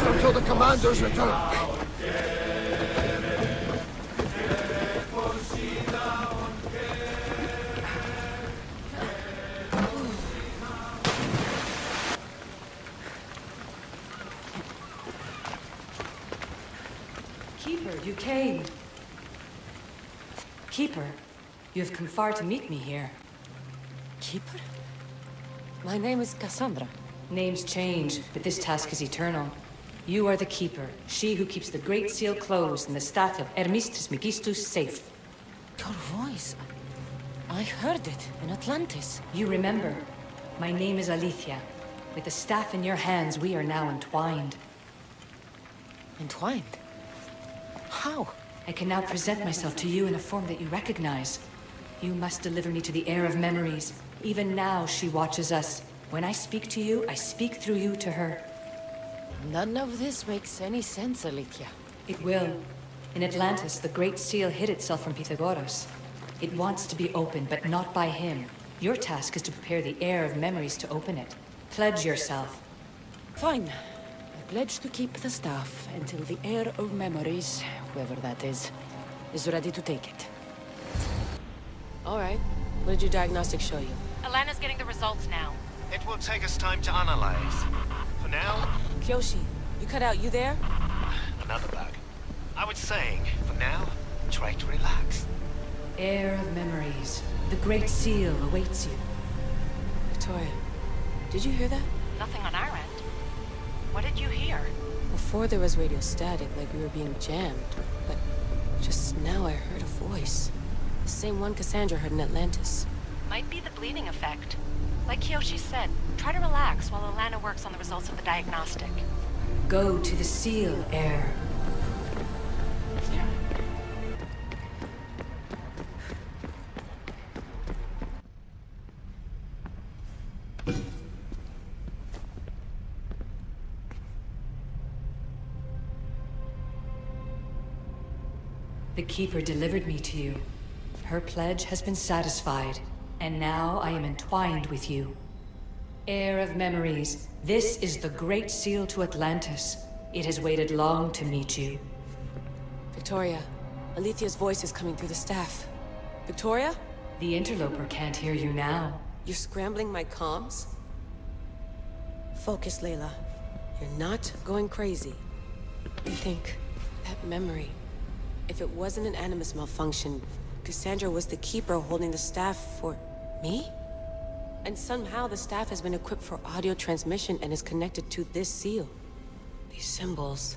until the commander's return. Keeper, you came. Keeper, you have come far to meet me here. Keeper? My name is Kassandra. Names change, but this task is eternal. You are the Keeper, she who keeps the Great Seal closed and the staff of Hermes Trismegistus safe. Your voice. I heard it in Atlantis. You remember. My name is Elysia. With the staff in your hands, we are now entwined. Entwined? How? I can now present myself to you in a form that you recognize. You must deliver me to the heir of memories. Even now, she watches us. When I speak to you, I speak through you to her. None of this makes any sense, Elysia. It will. In Atlantis, the Great Seal hid itself from Pythagoras. It wants to be opened, but not by him. Your task is to prepare the heir of memories to open it. Pledge yourself. Fine. I pledge to keep the staff until the heir of memories, whoever that is ready to take it. All right. What did your diagnostics show you? Alana's getting the results now. It will take us time to analyze. For now... Kyoshi, you cut out, you there? Another bug. I was saying, for now, try to relax. Heir of memories. The Great Seal awaits you. Victoria, did you hear that? Nothing on our end. What did you hear? Before there was radio static, like we were being jammed. But just now I heard a voice. The same one Kassandra heard in Atlantis. Might be the bleeding effect. Like Kyoshi said, try to relax while Alana works on the results of the diagnostic. Go to the seal, heir. The Keeper delivered me to you. Her pledge has been satisfied, and now I am entwined with you. Heir of memories, this is the Great Seal to Atlantis. It has waited long to meet you. Victoria, Aletheia's voice is coming through the staff. Victoria? The interloper can't hear you now. You're scrambling my comms? Focus, Layla. You're not going crazy. I think that memory... If it wasn't an Animus malfunction, Kassandra was the Keeper holding the staff for... me? And somehow the staff has been equipped for audio transmission and is connected to this seal. These symbols...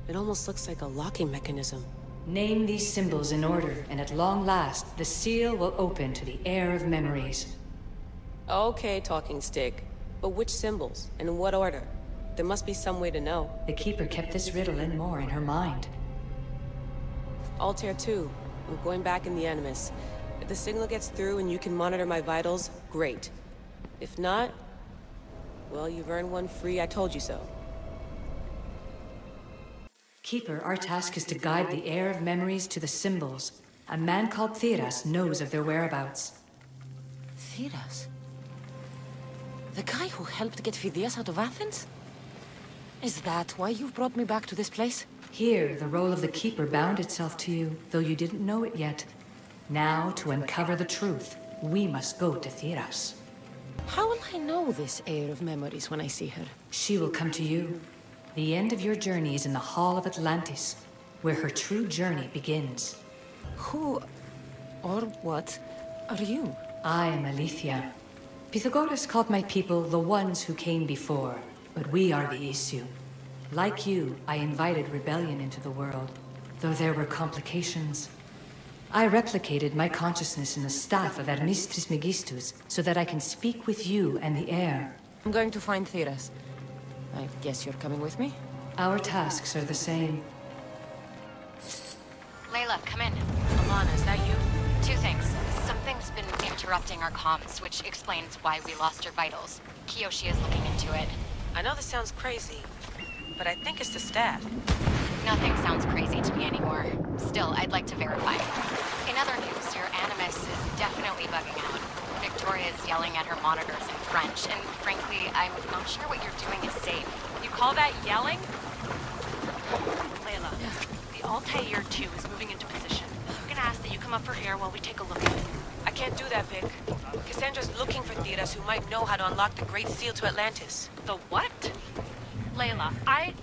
It almost looks like a locking mechanism. Name these symbols in order, and at long last, the seal will open to the heir of memories. Okay, talking stick. But which symbols? And in what order? There must be some way to know. The Keeper kept this riddle and more in her mind. Altair 2. I'm going back in the Animus. If the signal gets through and you can monitor my vitals, great. If not, well, you've earned one free I told you so. Keeper, our task is to guide the heir of memories to the symbols. A man called Theras knows of their whereabouts. Theras? The guy who helped get Phidias out of Athens? Is that why you've brought me back to this place? Here, the role of the Keeper bound itself to you, though you didn't know it yet. Now, to uncover the truth, we must go to Theras. How will I know this heir of memories when I see her? She will come to you. The end of your journey is in the Hall of Atlantis, where her true journey begins. Who... or what are you? I am Elysia. Pythagoras called my people the ones who came before, but we are the issue. Like you, I invited rebellion into the world, though there were complications. I replicated my consciousness in the staff of Hermes Trismegistus, so that I can speak with you and the heir. I'm going to find Theras. I guess you're coming with me? Our tasks are the same. Layla, come in. Alana, is that you? Two things. Something's been interrupting our comms, which explains why we lost your vitals. Kyoshi is looking into it. I know this sounds crazy, but I think it's the staff. Nothing sounds crazy to me anymore. Still, I'd like to verify. In other news, your Animus is definitely bugging out. Victoria's yelling at her monitors in French, and frankly, I'm not sure what you're doing is safe. You call that yelling? Layla, the Altair 2 is moving into position. I'm gonna ask that you come up for air while we take a look at it. I can't do that, Vic. Cassandra's looking for Theras who might know how to unlock the Great Seal to Atlantis. The what? Layla,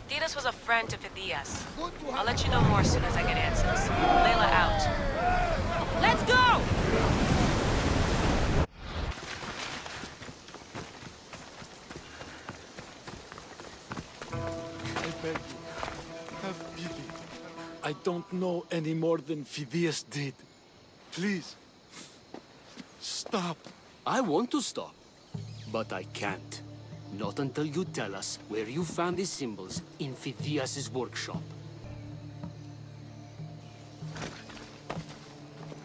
Theras was a friend to Phidias. I'll let you know more as soon as I get answers. Layla out. Let's go! I beg you, have pity. I don't know any more than Phidias did. Please, stop. I want to stop, but I can't. Not until you tell us where you found these symbols in Phidias' workshop.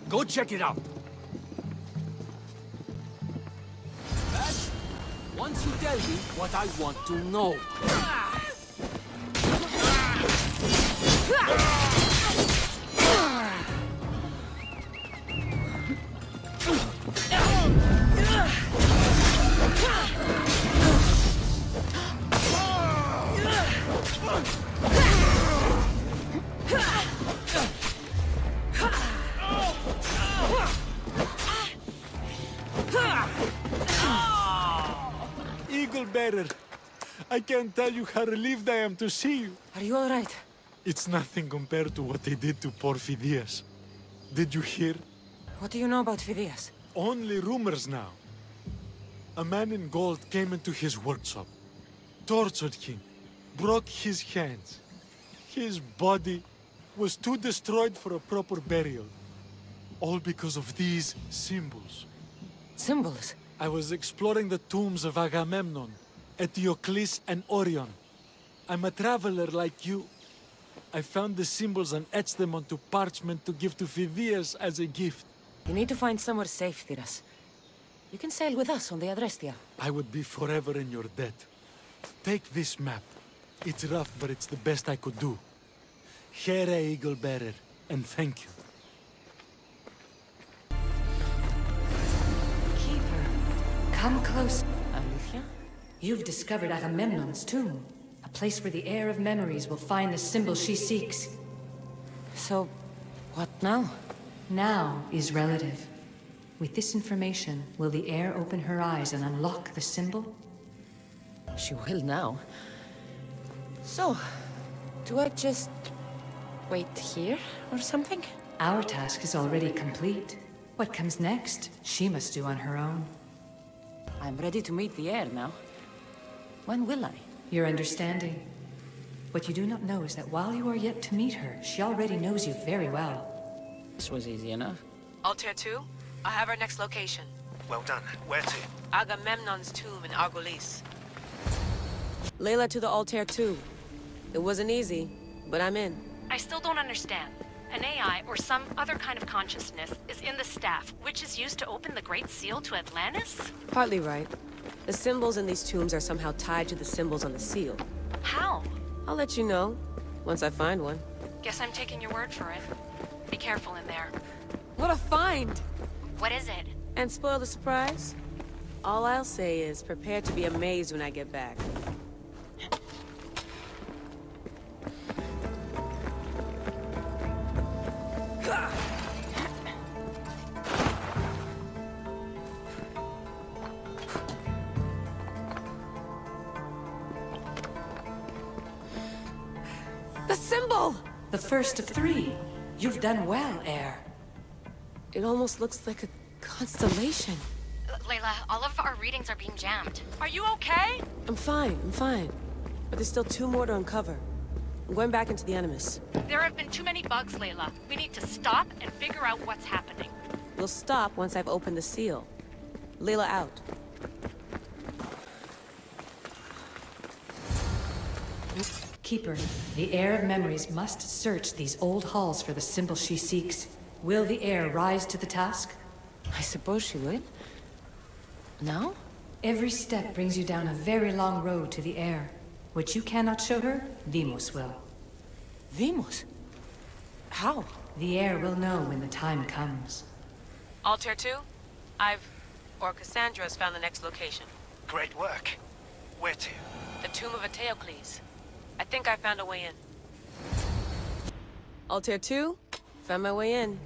Go check it out. But once you tell me what I want to know. Eagle Bearer, I can't tell you how relieved I am to see you. Are you all right? It's nothing compared to what they did to poor Phidias. Did you hear? What do you know about Phidias? Only rumors now. A man in gold came into his workshop, tortured him, broke his hands. His body was too destroyed for a proper burial. All because of these symbols. Symbols? I was exploring the tombs of Agamemnon, Eteocles, and Orion. I'm a traveler like you. I found the symbols and etched them onto parchment to give to Phidias as a gift. You need to find somewhere safe, Theras. You can sail with us on the Adrestia. I would be forever in your debt. Take this map. It's rough, but it's the best I could do. Here, Eagle Bearer, and thank you. Keeper, come close. Elysia? You've discovered Agamemnon's tomb. A place where the heir of memories will find the symbol she seeks. So, what now? Now is relative. With this information, will the heir open her eyes and unlock the symbol? She will now. So, do I just wait here or something? Our task is already complete. What comes next, she must do on her own. I'm ready to meet the heir now. When will I? Your understanding. What you do not know is that while you are yet to meet her, she already knows you very well. This was easy enough. Altair 2, I have our next location. Well done. Where to? Agamemnon's tomb in Argolis. Layla to the Altair 2. It wasn't easy, but I'm in. I still don't understand. An AI or some other kind of consciousness is in the staff, which is used to open the Great Seal to Atlantis? Partly right. The symbols in these tombs are somehow tied to the symbols on the seal. How? I'll let you know, once I find one. Guess I'm taking your word for it. Be careful in there. What a find! What is it? And spoil the surprise? All I'll say is, prepare to be amazed when I get back. The symbol! The first of three. You've done well, heir. It almost looks like a constellation. Layla, all of our readings are being jammed. Are you okay? I'm fine. But there's still 2 more to uncover. I'm going back into the Animus. There have been too many bugs, Layla. We need to stop and figure out what's happening. We'll stop once I've opened the seal. Layla out. Keeper, the heir of memories must search these old halls for the symbol she seeks. Will the heir rise to the task? I suppose she would. Now? Every step brings you down a very long road to the heir. What you cannot show her, Deimos will. Deimos? How? The heir will know when the time comes. Altair 2, Cassandra has found the next location. Great work. Where to? The tomb of Eteocles. I think I found a way in. Altair 2, found my way in.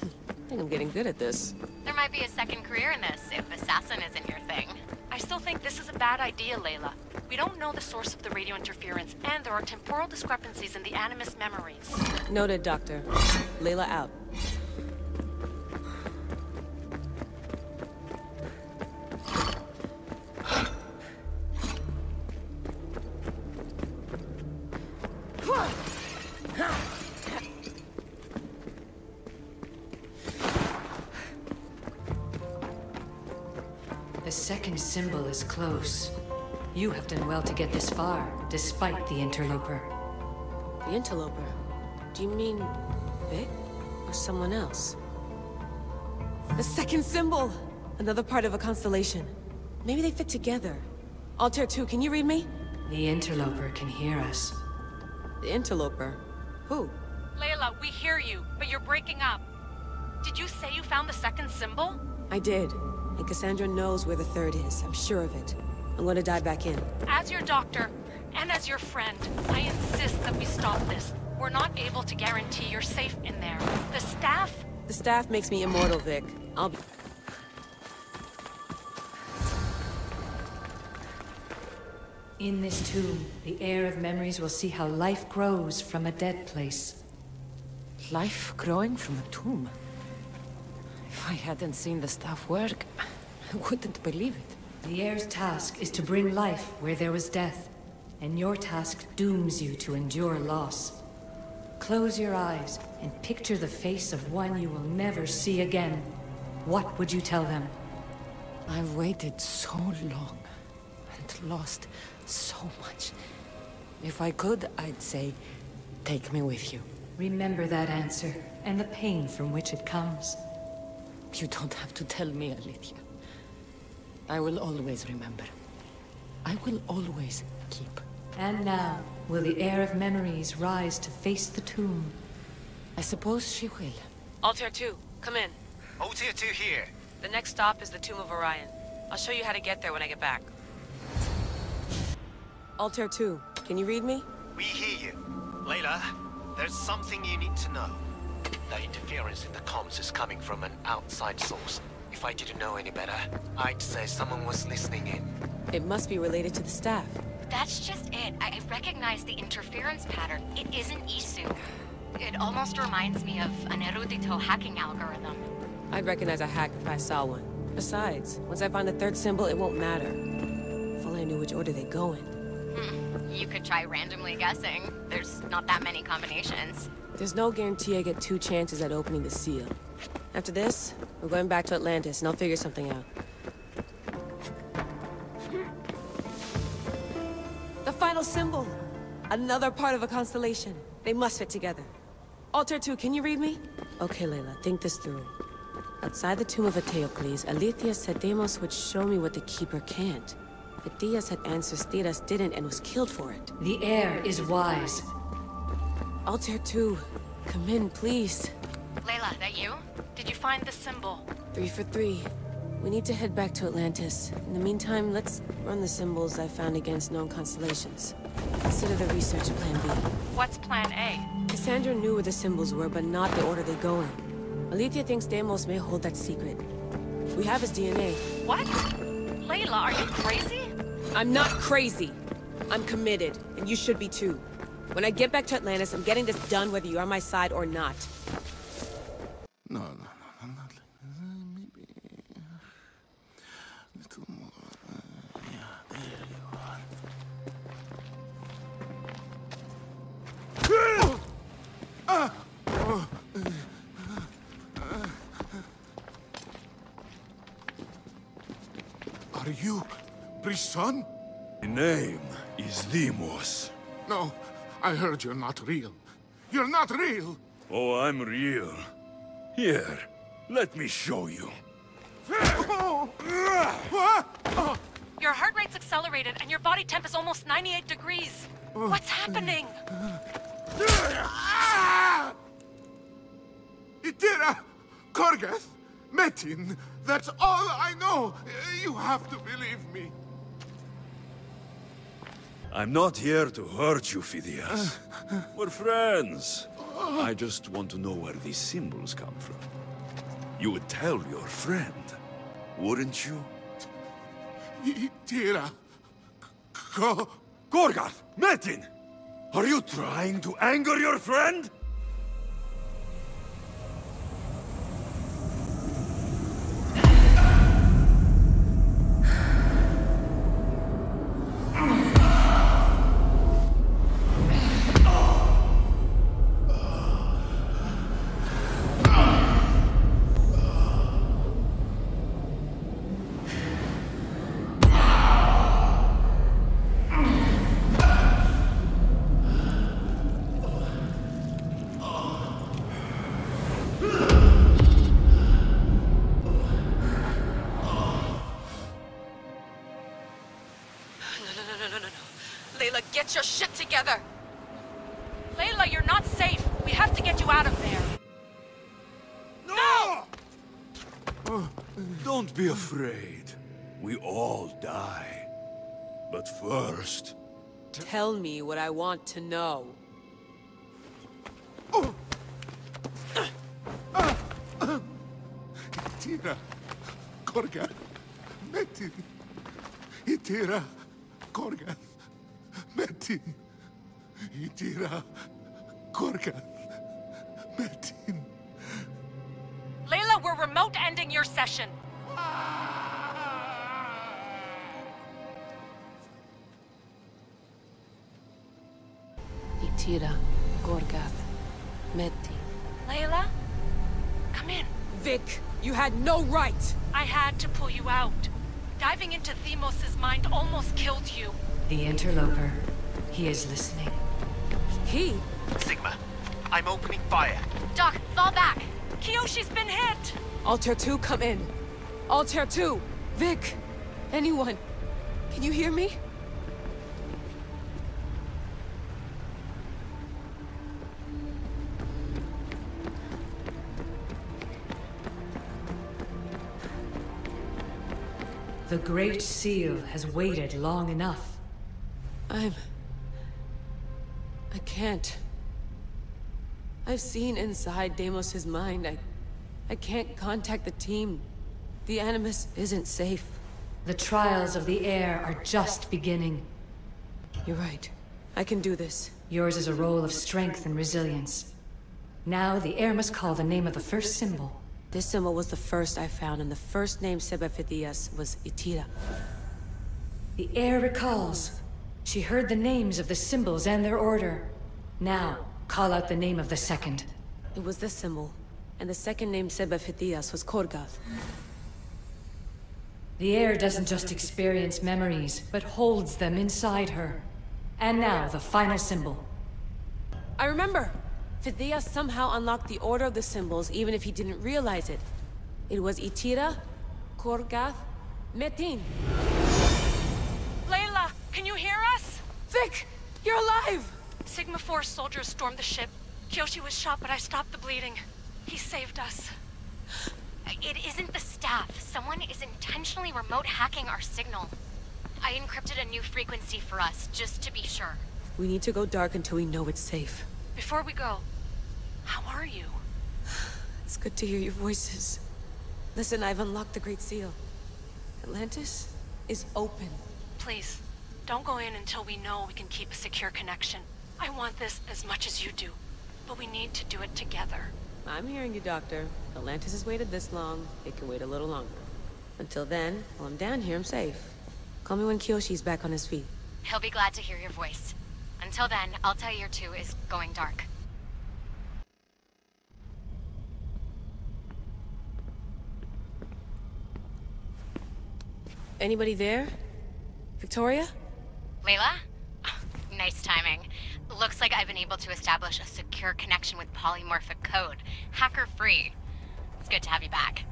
I think I'm getting good at this. There might be a second career in this, if assassin isn't your thing. I still think this is a bad idea, Layla. We don't know the source of the radio interference, and there are temporal discrepancies in the Animus memories. Noted, Doctor. Layla out. The second symbol is close. You have done well to get this far, despite the interloper. The interloper? Do you mean Vic? Or someone else? The second symbol! Another part of a constellation. Maybe they fit together. Altair 2, can you read me? The interloper can hear us. The interloper? Who? Layla, we hear you, but you're breaking up. Did you say you found the second symbol? I did. And Cassandra knows where the third is. I'm sure of it. I'm going to dive back in. As your doctor, and as your friend, I insist that we stop this. We're not able to guarantee you're safe in there. The staff... The staff makes me immortal, Vic. I'll be... In this tomb, the heir of memories will see how life grows from a dead place. Life growing from a tomb. If I hadn't seen the staff work, I wouldn't believe it. The heir's task is to bring life where there was death, and your task dooms you to endure loss. Close your eyes and picture the face of one you will never see again. What would you tell them? I've waited so long and lost so much. If I could, I'd say, take me with you. Remember that answer, and the pain from which it comes. You don't have to tell me, Elysia. I will always remember. I will always keep. And now, will the heir of memories rise to face the tomb? I suppose she will. Altair 2, come in. Altair 2 here. The next stop is the Tomb of Orion. I'll show you how to get there when I get back. Altair 2, can you read me? We hear you. Layla, there's something you need to know. The interference in the comms is coming from an outside source. If I didn't know any better, I'd say someone was listening in. It must be related to the staff. That's just it. I recognize the interference pattern. It isn't Isu. It almost reminds me of an erudito hacking algorithm. I'd recognize a hack if I saw one. Besides, once I find the third symbol, it won't matter. If only I knew which order they go in. You could try randomly guessing. There's not that many combinations. There's no guarantee I get 2 chances at opening the seal. After this, we're going back to Atlantis, and I'll figure something out. The final symbol! Another part of a constellation. They must fit together. Altair 2, can you read me? Okay, Layla, think this through. Outside the tomb of Eteocles, Elysia said Deimos would show me what the Keeper can't. Phidias had answers Theras didn't and was killed for it. The heir is wise. Altair 2, come in, please. Layla, that you? Did you find the symbol? 3 for 3. We need to head back to Atlantis. In the meantime, let's run the symbols I found against known constellations. Consider the research Plan B. What's Plan A? Cassandra knew where the symbols were, but not the order they go in. Elysia thinks Deimos may hold that secret. We have his DNA. What? Layla, are you crazy? I'm not crazy. I'm committed, and you should be too. When I get back to Atlantis, I'm getting this done whether you're on my side or not. No, not like maybe a little more. Yeah, there you are. Are you Brisson? My name is Deimos. No, I heard you're not real. You're not real! Oh, I'm real. Here, let me show you. Your heart rate's accelerated and your body temp is almost 98 degrees. What's happening? Itira! Korgath! Metin! That's all I know! You have to believe me. I'm not here to hurt you, Phidias. We're friends. I just want to know where these symbols come from. You would tell your friend, wouldn't you? Tira. Gorgath! Metin! Are you trying to anger your friend? Get your shit together! Layla, you're not safe. We have to get you out of there. No! Don't be afraid. We all die. But first... Tell me what I want to know. Tira. Gorgath. Metin. Tira. Gorgath. Metin. Tira. Gorgath. Metin. Layla, we're remote ending your session. Tira. Gorgath. Metin. Layla? Come in. Vic, you had no right! I had to pull you out. Diving into Themos' mind almost killed you. The interloper. He is listening. He? Sigma, I'm opening fire. Doc, fall back. Kiyoshi's been hit! Altair 2, come in. Altair 2! Vic! Anyone! Can you hear me? The Great Seal has waited long enough. I can't. I've seen inside Deimos' mind. I can't contact the team. The Animus isn't safe. The trials of the air are just beginning. You're right. I can do this. Yours is a role of strength and resilience. Now the air must call the name of the first symbol. This symbol was the first I found, and the first name said by Phidias was Itira. The air recalls. She heard the names of the symbols and their order. Now, call out the name of the second. It was this symbol, and the second name said by Phidias was Gorgath. The air doesn't just experience memories, but holds them inside her. And now, the final symbol. I remember! Phidias somehow unlocked the order of the symbols, even if he didn't realize it. It was Itira, Gorgath, Metin. Layla, can you hear us? Vic! You're alive! Sigma 4 soldiers stormed the ship. Kiyoshi was shot, but I stopped the bleeding. He saved us. It isn't the staff. Someone is intentionally remote hacking our signal. I encrypted a new frequency for us, just to be sure. We need to go dark until we know it's safe. Before we go, how are you? It's good to hear your voices. Listen, I've unlocked the Great Seal. Atlantis is open. Please, don't go in until we know we can keep a secure connection. I want this as much as you do, but we need to do it together. I'm hearing you, Doctor. Atlantis has waited this long. It can wait a little longer. Until then, while I'm down here, I'm safe. Call me when Kiyoshi's back on his feet. He'll be glad to hear your voice. Until then, Altair 2 is going dark. Anybody there? Victoria? Layla? Nice timing. Looks like I've been able to establish a secure connection with polymorphic code. Hacker-free. It's good to have you back.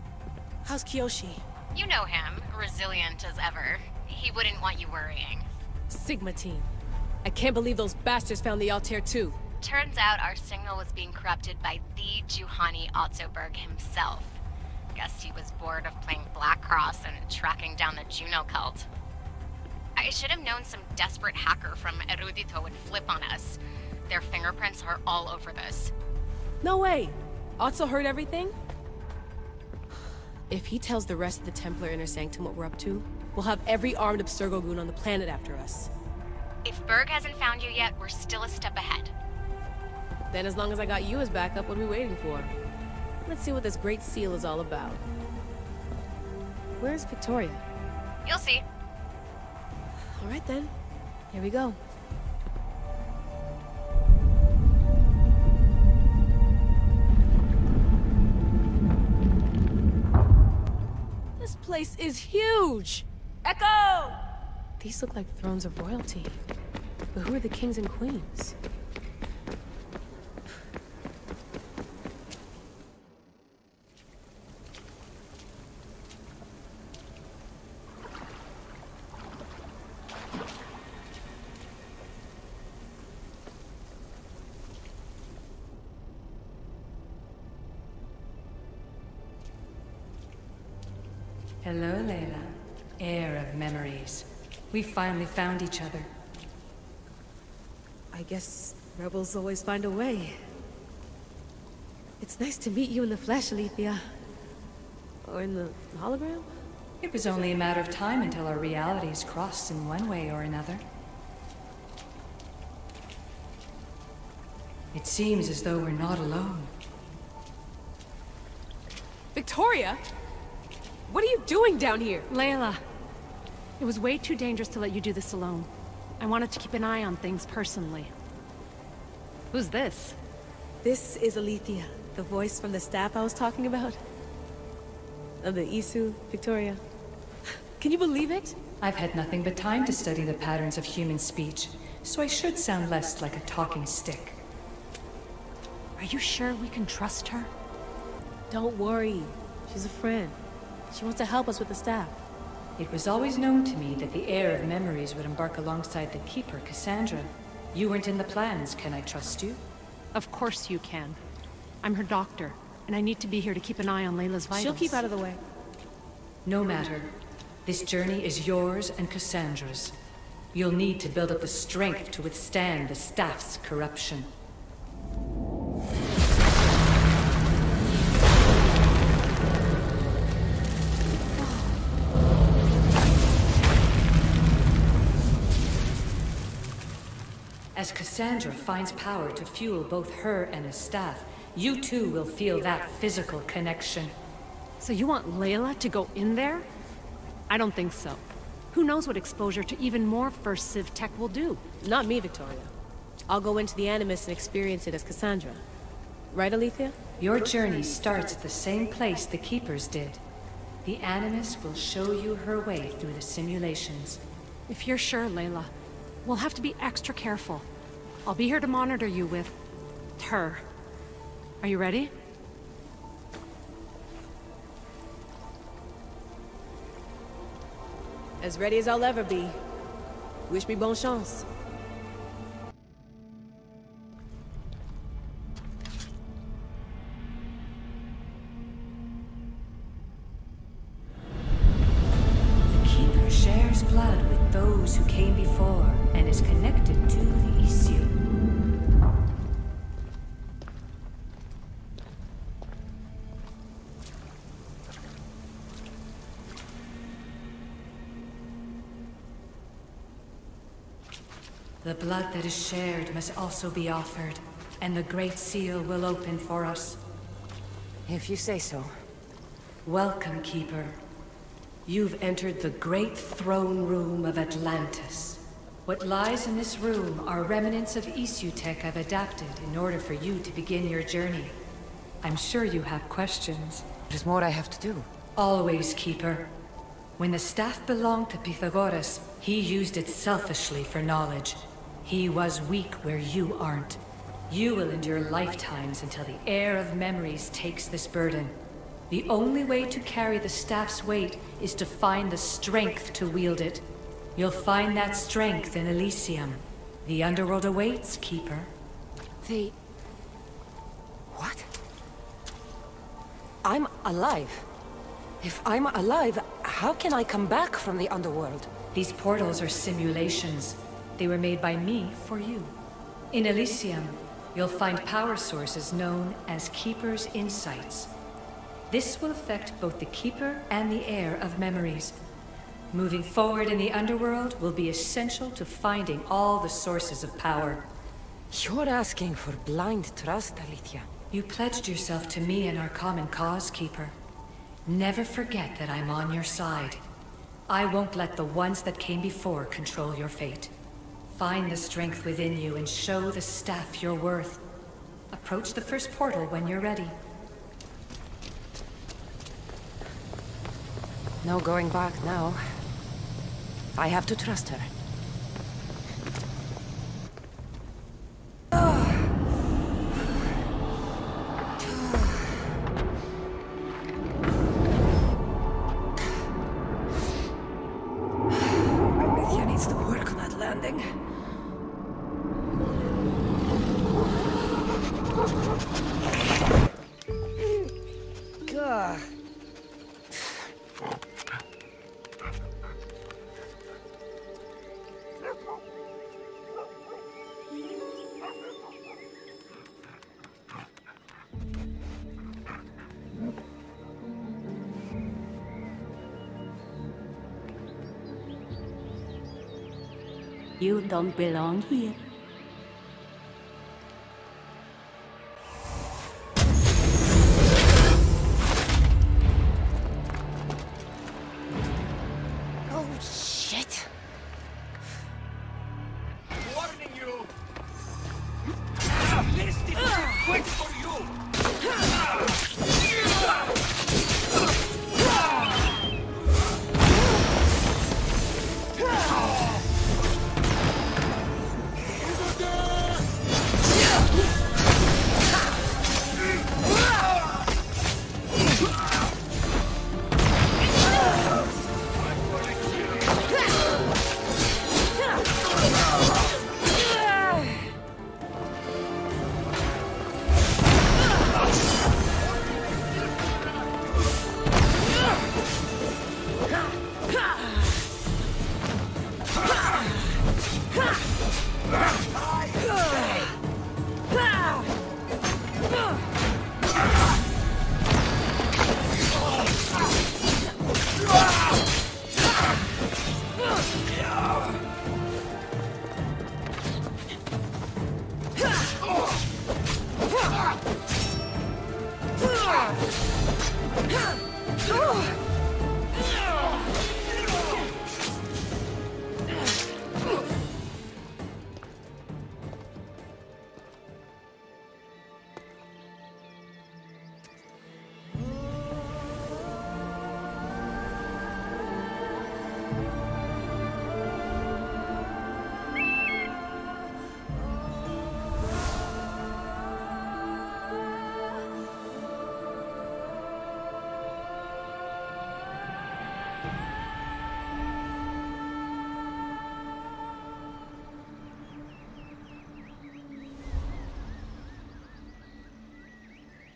How's Kiyoshi? You know him. Resilient as ever. He wouldn't want you worrying. Sigma team. I can't believe those bastards found the Altair 2. Turns out our signal was being corrupted by the Juhani Ottoberg himself. Guess he was bored of playing Black Cross and tracking down the Juno cult. I should have known some desperate hacker from Erudito would flip on us. Their fingerprints are all over this. No way! Otso heard everything? If he tells the rest of the Templar Inner Sanctum what we're up to, we'll have every armed Abstergo goon on the planet after us. If Berg hasn't found you yet, we're still a step ahead. Then as long as I got you as backup, what are we waiting for? Let's see what this great seal is all about. Where's Victoria? You'll see. All right then. Here we go. This place is huge! Echo! These look like thrones of royalty. But who are the kings and queens? Hello, Layla. Heir of memories. We finally found each other. I guess rebels always find a way. It's nice to meet you in the flesh, Elysia. Or in the hologram? It was only a matter of time until our realities crossed in one way or another. It seems as though we're not alone. Victoria? What are you doing down here? Layla, it was way too dangerous to let you do this alone. I wanted to keep an eye on things personally. Who's this? This is Elysia, the voice from the staff I was talking about. Of the Isu, Victoria. Can you believe it? I've had nothing but time to study the patterns of human speech, so I should sound less like a talking stick. Are you sure we can trust her? Don't worry. She's a friend. She wants to help us with the staff. It was always known to me that the heir of memories would embark alongside the keeper, Kassandra. You weren't in the plans. Can I trust you? Of course you can. I'm her doctor, and I need to be here to keep an eye on Layla's vitals. She'll keep out of the way. No matter. This journey is yours and Kassandra's. You'll need to build up the strength to withstand the staff's corruption. As Kassandra finds power to fuel both her and the staff, you too will feel that physical connection. So you want Layla to go in there? I don't think so. Who knows what exposure to even more First Civ tech will do? Not me, Victoria. I'll go into the Animus and experience it as Kassandra. Right, Elysia? Your journey starts at the same place the Keepers did. The Animus will show you her way through the simulations. If you're sure, Layla, we'll have to be extra careful. I'll be here to monitor you with her. Are you ready? As ready as I'll ever be. Wish me bonne chance. The Keeper shares blood with those who came before and is connected to the issue. The blood that is shared must also be offered, and the Great Seal will open for us. If you say so. Welcome, Keeper. You've entered the great throne room of Atlantis. What lies in this room are remnants of Isu tech I've adapted in order for you to begin your journey. I'm sure you have questions. There's more I have to do. Always, Keeper. When the staff belonged to Pythagoras, he used it selfishly for knowledge. He was weak where you aren't. You will endure lifetimes until the heir of memories takes this burden. The only way to carry the staff's weight is to find the strength to wield it. You'll find that strength in Elysium. The underworld awaits, Keeper. What? I'm alive. If I'm alive, how can I come back from the underworld? These portals are simulations. They were made by me for you. In Elysium, you'll find power sources known as Keeper's Insights. This will affect both the Keeper and the Heir of memories. Moving forward in the underworld will be essential to finding all the sources of power. You're asking for blind trust, Elysia. You pledged yourself to me and our common cause, Keeper. Never forget that I'm on your side. I won't let the ones that came before control your fate. Find the strength within you and show the staff your worth. Approach the first portal when you're ready. No going back now. I have to trust her. Elysia needs to work on that landing. Gah. You don't belong here. Oh, shit. Warning you! This is quick for you!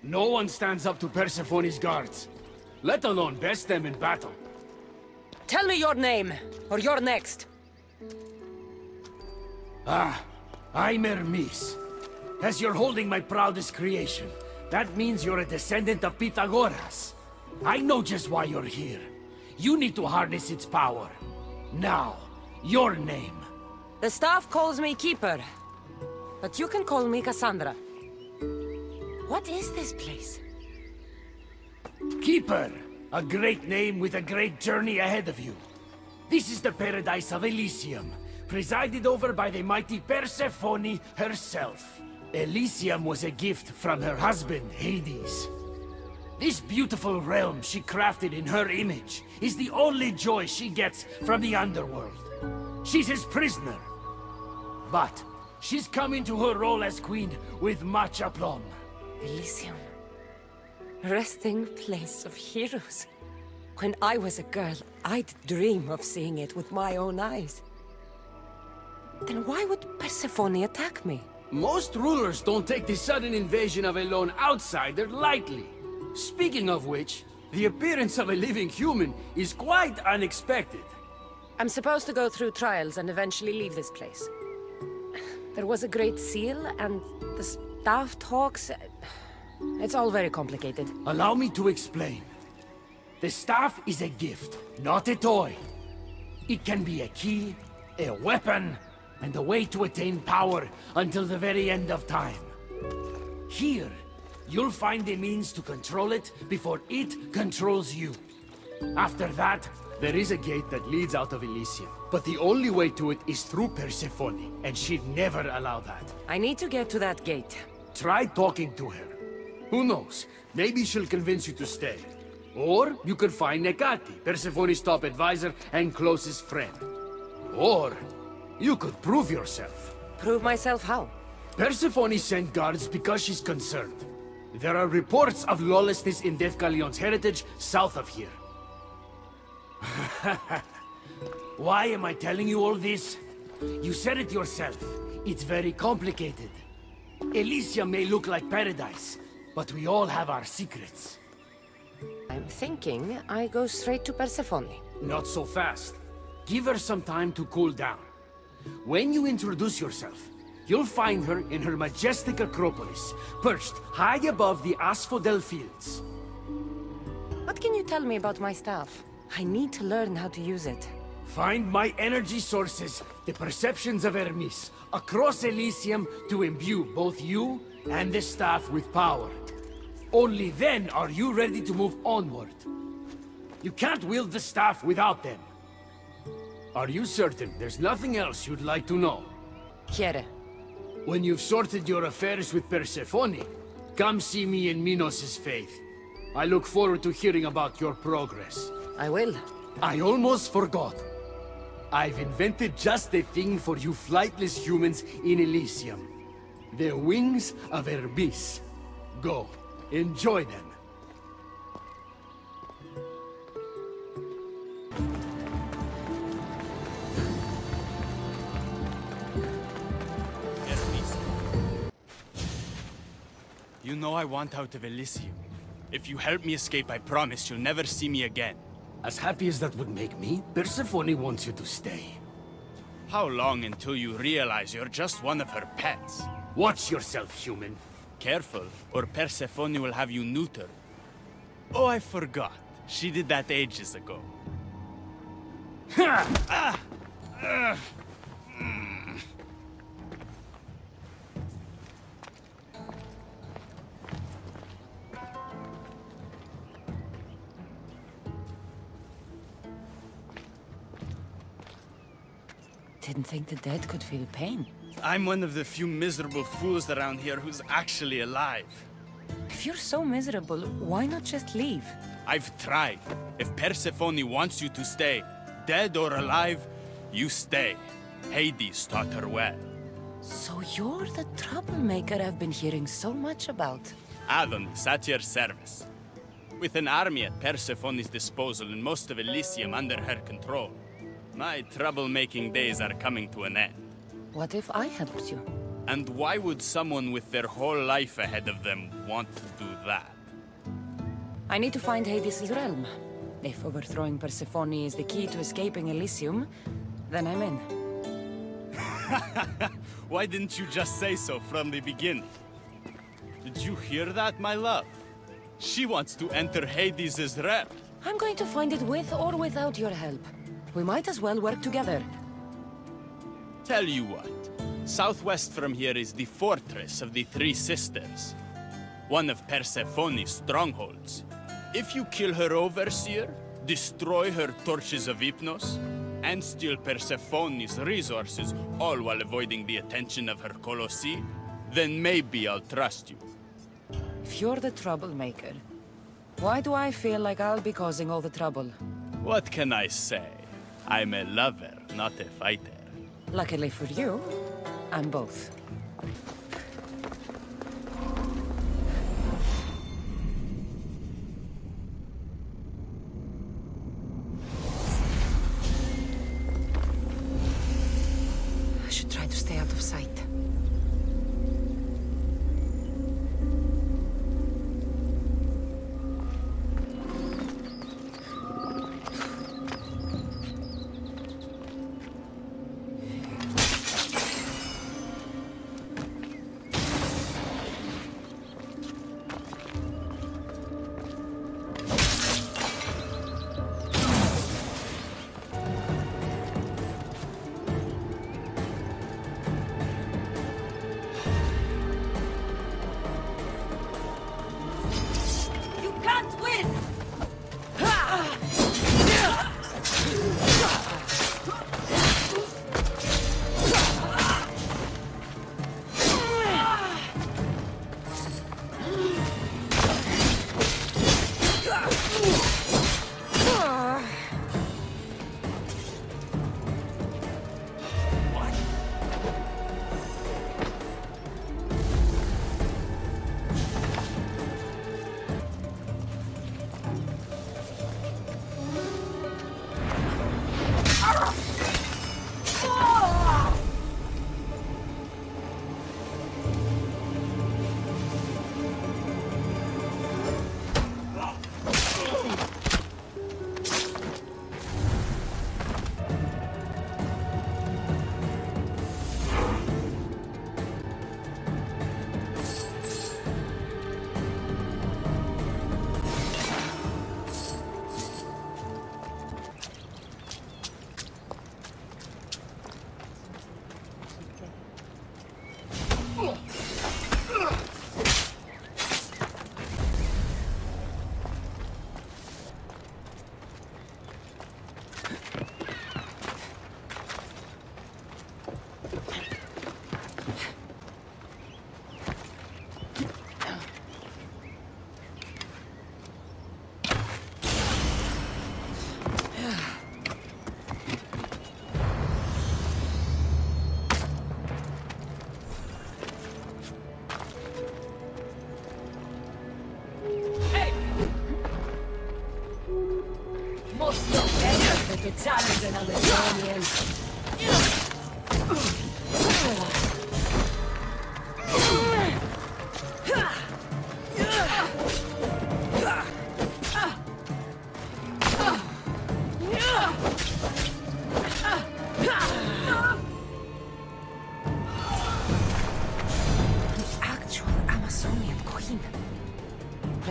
No one stands up to Persephone's guards, let alone best them in battle. Tell me your name, or you're next. I'm Hermes. As you're holding my proudest creation, that means you're a descendant of Pythagoras. I know just why you're here. You need to harness its power. Now, your name. The staff calls me Keeper, but you can call me Kassandra. What is this place? Keeper, a great name with a great journey ahead of you. This is the paradise of Elysium, presided over by the mighty Persefone herself. Elysium was a gift from her husband, Hades. This beautiful realm she crafted in her image is the only joy she gets from the underworld. She's his prisoner. But she's come into her role as queen with much aplomb. Elysium. Resting place of heroes. When I was a girl, I'd dream of seeing it with my own eyes. Then why would Persefone attack me? Most rulers don't take the sudden invasion of a lone outsider lightly. Speaking of which, the appearance of a living human is quite unexpected. I'm supposed to go through trials and eventually leave this place. There was a great seal, and the staff talks... It's all very complicated. Allow me to explain. The staff is a gift, not a toy. It can be a key, a weapon, and a way to attain power until the very end of time. Here, you'll find a means to control it before it controls you. After that, there is a gate that leads out of Elysia, but the only way to it is through Persefone, and she'd never allow that. I need to get to that gate. Try talking to her. Who knows? Maybe she'll convince you to stay. Or you could find Nekati, Persephone's top advisor and closest friend. Or you could prove yourself. Prove myself how? Persephone sent guards because she's concerned. There are reports of lawlessness in Defcalion's heritage south of here. Why am I telling you all this? You said it yourself. It's very complicated. Elysia may look like paradise, but we all have our secrets. I'm thinking I go straight to Persefone. Not so fast. Give her some time to cool down. When you introduce yourself, you'll find her in her majestic acropolis, perched high above the asphodel fields. What can you tell me about my staff? I need to learn how to use it. Find my energy sources, the perceptions of Hermes, across Elysium to imbue both you and the staff with power. Only then are you ready to move onward. You can't wield the staff without them. Are you certain there's nothing else you'd like to know? Quiere. When you've sorted your affairs with Persefone, come see me in Minos' faith. I look forward to hearing about your progress. I will. I almost forgot. I've invented just the thing for you flightless humans in Elysium. The wings of Hermes. Go, enjoy them. You know I want out of Elysium. If you help me escape, I promise you'll never see me again. As happy as that would make me, Persefone wants you to stay. How long until you realize you're just one of her pets? Watch yourself, human. Careful, or Persefone will have you neutered. Oh, I forgot. She did that ages ago. Didn't think the dead could feel pain. I'm one of the few miserable fools around here who's actually alive. If you're so miserable, why not just leave? I've tried. If Persefone wants you to stay, dead or alive, you stay. Hades taught her well. So you're the troublemaker I've been hearing so much about. Adonis, at your service. With an army at Persephone's disposal and most of Elysium under her control, my troublemaking days are coming to an end. What if I helped you? And why would someone with their whole life ahead of them want to do that? I need to find Hades' realm. If overthrowing Persefone is the key to escaping Elysium, then I'm in. Why didn't you just say so from the beginning? Did you hear that, my love? She wants to enter Hades' realm. I'm going to find it with or without your help. We might as well work together. Tell you what. Southwest from here is the Fortress of the Three Sisters. One of Persephone's strongholds. If you kill her overseer, destroy her torches of Hypnos, and steal Persephone's resources, all while avoiding the attention of her colossi, then maybe I'll trust you. If you're the troublemaker, why do I feel like I'll be causing all the trouble? What can I say? I'm a lover, not a fighter. Luckily for you, I'm both. I should try to stay out of sight.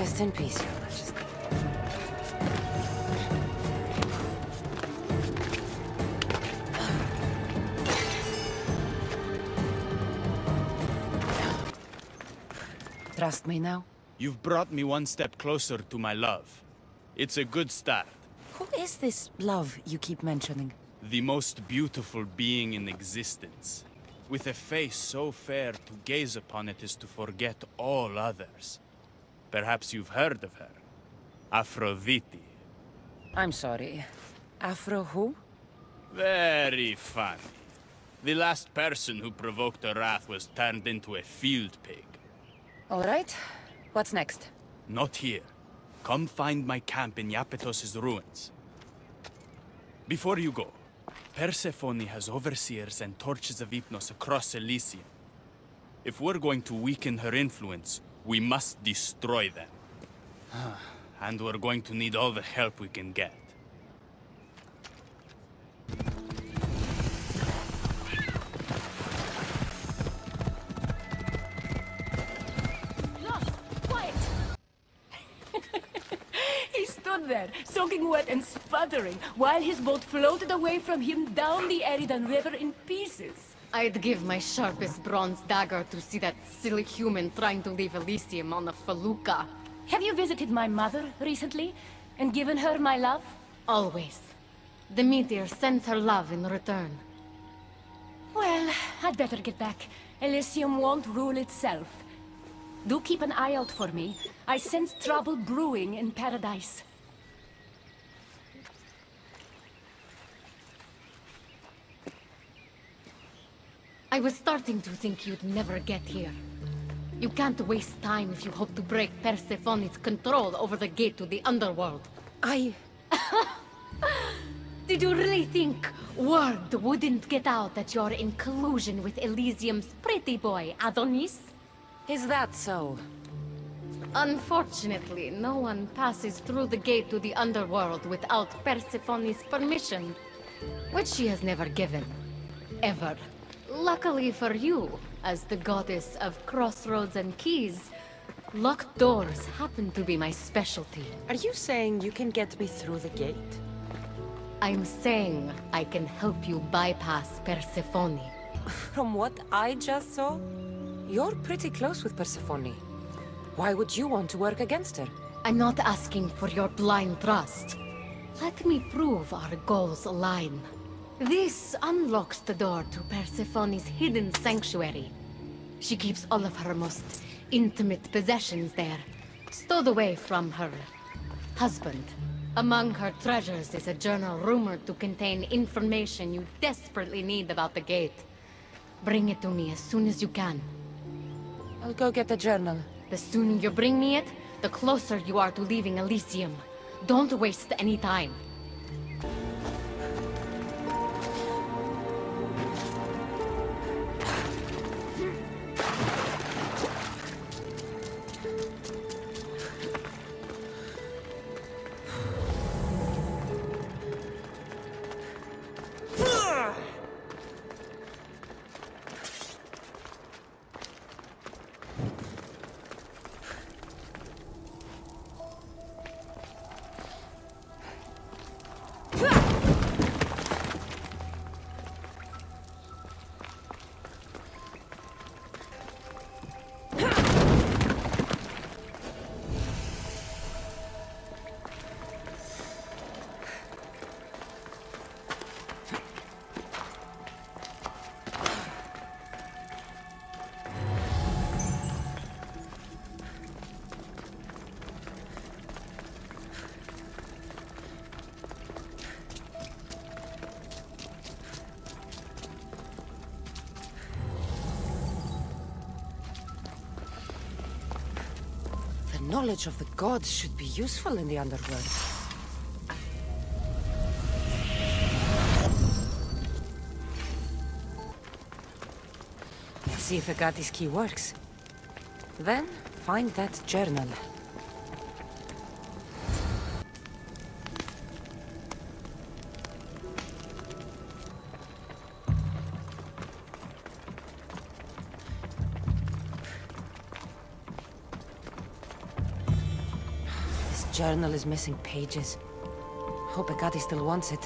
Rest in peace, Your Majesty. Trust me now? You've brought me one step closer to my love. It's a good start. Who is this love you keep mentioning? The most beautiful being in existence. With a face so fair, to gaze upon it is to forget all others. Perhaps you've heard of her. Aphrodite. I'm sorry. Afro who? Very funny. The last person who provoked her wrath was turned into a field pig. All right. What's next? Not here. Come find my camp in Iapetos' ruins. Before you go, Persefone has overseers and torches of Hypnos across Elysia. If we're going to weaken her influence, we must destroy them. And we're going to need all the help we can get. There, soaking wet and sputtering, while his boat floated away from him down the Eridan River in pieces. I'd give my sharpest bronze dagger to see that silly human trying to leave Elysium on a felucca. Have you visited my mother recently, and given her my love? Always. The meteor sends her love in return. Well, I'd better get back. Elysium won't rule itself. Do keep an eye out for me. I sense trouble brewing in paradise. I was starting to think you'd never get here. You can't waste time if you hope to break Persephone's control over the gate to the underworld. Did you really think word wouldn't get out that you're in collusion with Elysium's pretty boy, Adonis? Is that so? Unfortunately, no one passes through the gate to the underworld without Persephone's permission, which she has never given. Ever. Luckily for you, as the goddess of crossroads and keys, locked doors happen to be my specialty. Are you saying you can get me through the gate? I'm saying I can help you bypass Persephone. From what I just saw, you're pretty close with Persefone. Why would you want to work against her? I'm not asking for your blind trust. Let me prove our goals align. This unlocks the door to Persephone's hidden sanctuary. She keeps all of her most intimate possessions there, stowed away from her husband. Among her treasures is a journal rumored to contain information you desperately need about the gate. Bring it to me as soon as you can. I'll go get the journal. The sooner you bring me it, the closer you are to leaving Elysium. Don't waste any time. Knowledge of the gods should be useful in the underworld. Let's see if Agate's key works. Then, find that journal. journal is missing pages. Hope Ekati still wants it.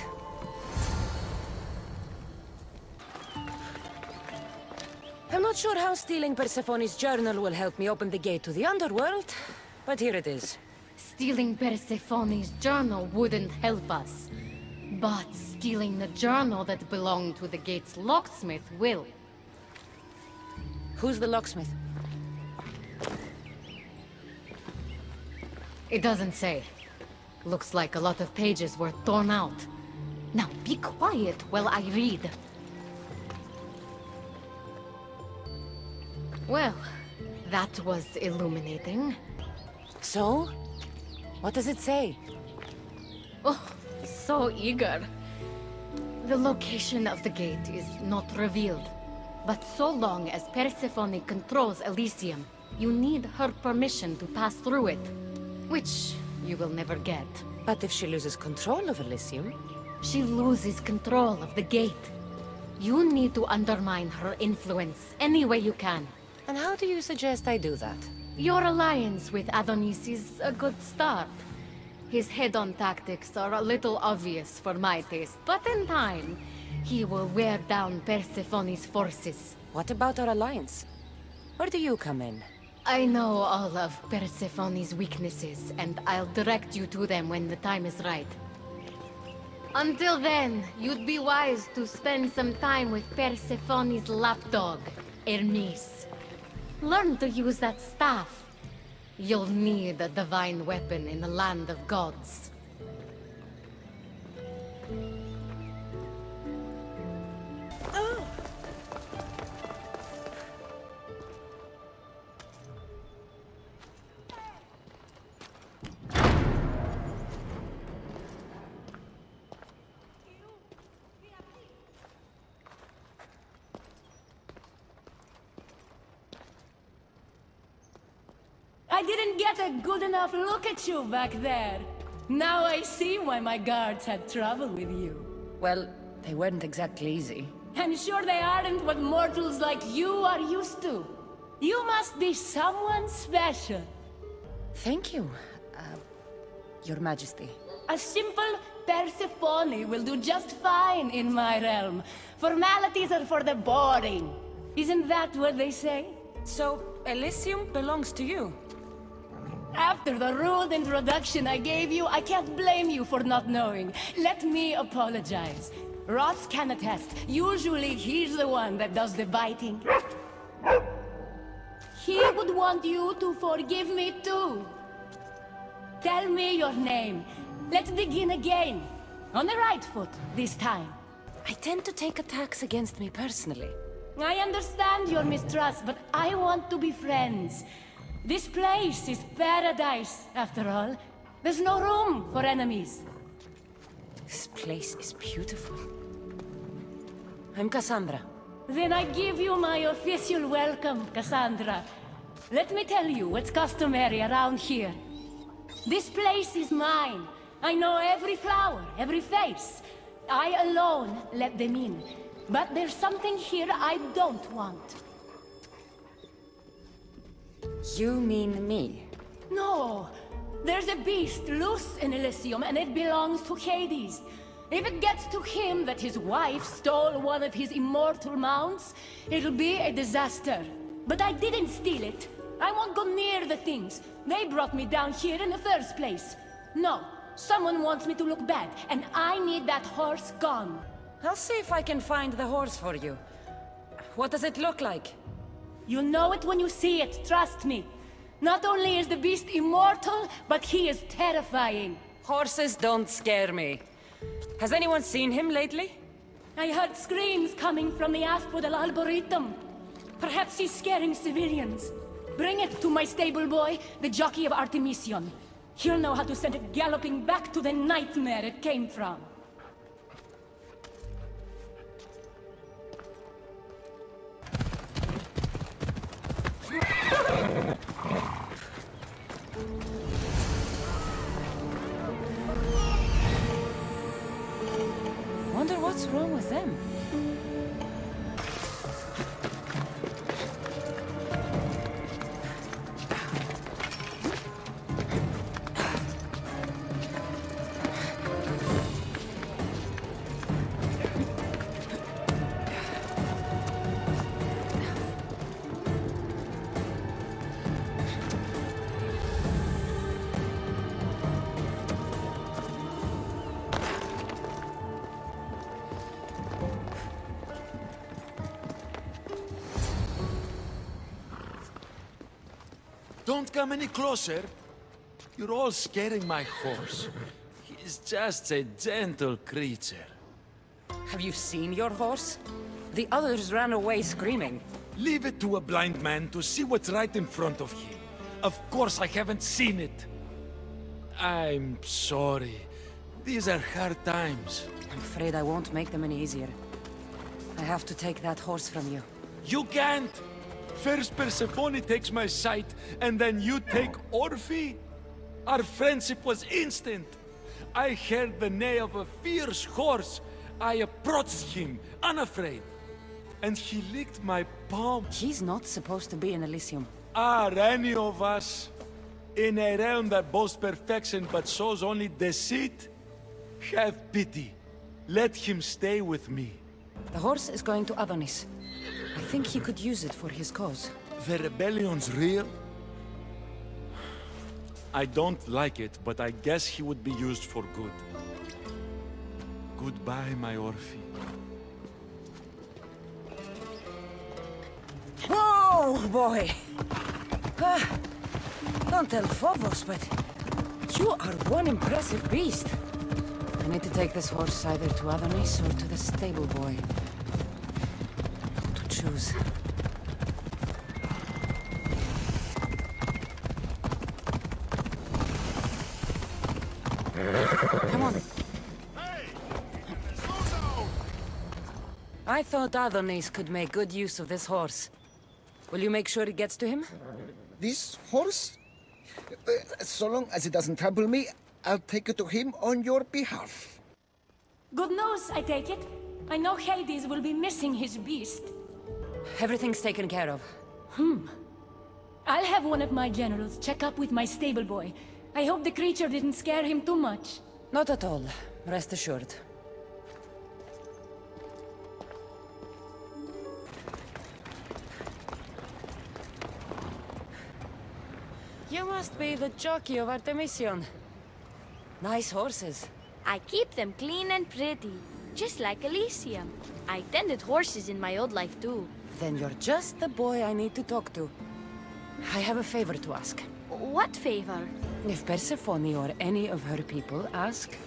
I'm not sure how stealing Persephone's journal will help me open the gate to the underworld, but here it is. Stealing Persephone's journal wouldn't help us. But stealing the journal that belonged to the gate's locksmith will. Who's the locksmith? It doesn't say. Looks like a lot of pages were torn out. Now be quiet while I read. Well, that was illuminating. So? What does it say? Oh, so eager. The location of the gate is not revealed. But so long as Persephone controls Elysium, you need her permission to pass through it. Which you will never get. But if she loses control of Elysium? She loses control of the gate. You need to undermine her influence any way you can. And how do you suggest I do that? Your alliance with Adonis is a good start. His head-on tactics are a little obvious for my taste, but in time, he will wear down Persephone's forces. What about our alliance? Where do you come in? I know all of Persephone's weaknesses, and I'll direct you to them when the time is right. Until then, you'd be wise to spend some time with Persephone's lapdog, Hermes. Learn to use that staff. You'll need a divine weapon in the land of gods. I didn't get a good enough look at you back there. Now I see why my guards had trouble with you. Well, they weren't exactly easy. I'm sure they aren't what mortals like you are used to. You must be someone special. Thank you, Your Majesty. A simple Persephone will do just fine in my realm. Formalities are for the boring. Isn't that what they say? So, Elysium belongs to you? After the rude introduction I gave you, I can't blame you for not knowing. Let me apologize. Ross can attest. Usually he's the one that does the biting. He would want you to forgive me too. Tell me your name. Let's begin again. On the right foot, this time. I tend to take attacks against me personally. I understand your mistrust, but I want to be friends. This place is paradise, after all. There's no room for enemies. This place is beautiful. I'm Kassandra. Then I give you my official welcome, Kassandra. Let me tell you what's customary around here. This place is mine. I know every flower, every face. I alone let them in. But there's something here I don't want. You mean me? No. There's a beast loose in Elysium and it belongs to Hades. If it gets to him that his wife stole one of his immortal mounts, it'll be a disaster. But I didn't steal it. I won't go near the things. They brought me down here in the first place. No, someone wants me to look bad, and I need that horse gone. I'll see if I can find the horse for you. What does it look like? You'll know it when you see it, trust me. Not only is the beast immortal, but he is terrifying. Horses don't scare me. Has anyone seen him lately? I heard screams coming from the Asphodel Arboretum. Perhaps he's scaring civilians. Bring it to my stable boy, the jockey of Artemision. He'll know how to send it galloping back to the nightmare it came from. Wonder what's wrong with them? Don't come any closer. You're all scaring my horse. He's just a gentle creature. Have you seen your horse? The others ran away screaming. Leave it to a blind man to see what's right in front of him. Of course I haven't seen it. I'm sorry. These are hard times. I'm afraid I won't make them any easier. I have to take that horse from you. You can't! First Persefone takes my sight, and then you take Orphe? Our friendship was instant. I heard the neigh of a fierce horse. I approached him, unafraid. And he licked my palm. He's not supposed to be in Elysium. Are any of us? In a realm that boasts perfection but shows only deceit? Have pity. Let him stay with me. The horse is going to Adonis. I think he could use it for his cause. The rebellion's real? I don't like it, but I guess he would be used for good. Goodbye, my Orphe. Oh, boy! Don't tell Phobos, but you are one impressive beast. I need to take this horse either to Adonis or to the stable boy. To choose. Come on. I thought Adonis could make good use of this horse. Will you make sure it gets to him? This horse? So long as it doesn't trample me, I'll take it to him on your behalf. Good news, I take it. I know Hades will be missing his beast. Everything's taken care of. I'll have one of my generals check up with my stable boy. I hope the creature didn't scare him too much. Not at all. Rest assured. You must be the jockey of Artemision. Nice horses. I keep them clean and pretty, just like Elysia. I tended horses in my old life too. Then you're just the boy I need to talk to. I have a favor to ask. What favor? If Persefone or any of her people ask,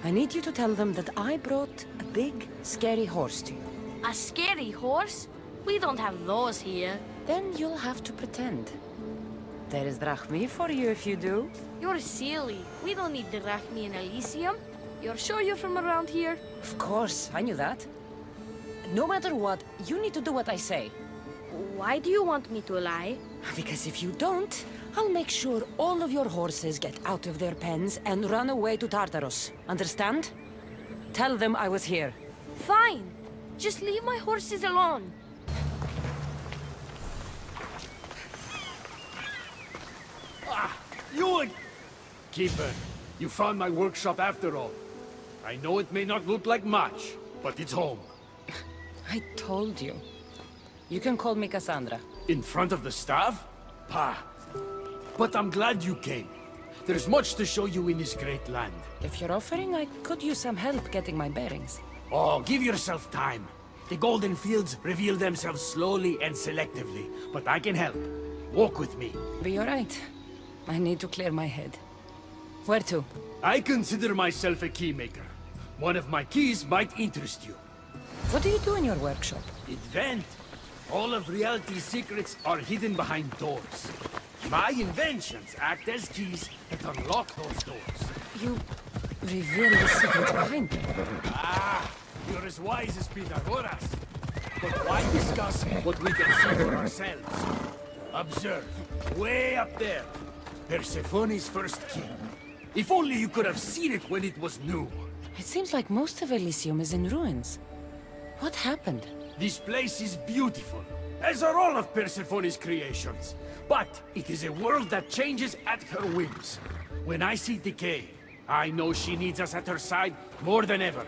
I need you to tell them that I brought a big, scary horse to you. A scary horse? We don't have those here. Then you'll have to pretend. There is drachmi for you if you do. You're silly. We don't need drachmi in Elysium. You're sure you're from around here? Of course, I knew that. No matter what, you need to do what I say. Why do you want me to lie? Because if you don't, I'll make sure all of your horses get out of their pens and run away to Tartarus. Understand? Tell them I was here. Fine. Just leave my horses alone. You Keeper, you found my workshop after all. I know it may not look like much, but it's home. I told you. You can call me Kassandra. In front of the staff? Pah. But I'm glad you came. There's much to show you in this great land. If you're offering, I could use some help getting my bearings. Oh, give yourself time. The golden fields reveal themselves slowly and selectively, but I can help. Walk with me. Be alright. I need to clear my head. Where to? I consider myself a keymaker. One of my keys might interest you. What do you do in your workshop? Invent. All of reality's secrets are hidden behind doors. My inventions act as keys that unlock those doors. You reveal the secrets behind them. Ah, you're as wise as Pythagoras. But why discuss what we can see for ourselves? Observe, way up there, Persephone's first key. If only you could have seen it when it was new. It seems like most of Elysium is in ruins. What happened? This place is beautiful, as are all of Persephone's creations. But it is a world that changes at her whims. When I see decay, I know she needs us at her side more than ever.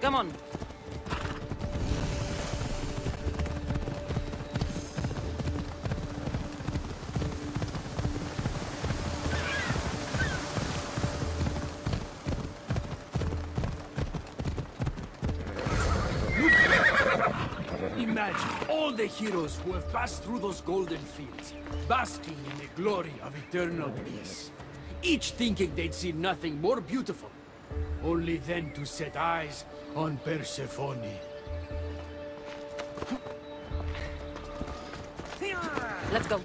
Come on. Imagine all the heroes who have passed through those golden fields, basking in the glory of eternal peace. Each thinking they'd see nothing more beautiful, only then to set eyes on Persefone. Let's go.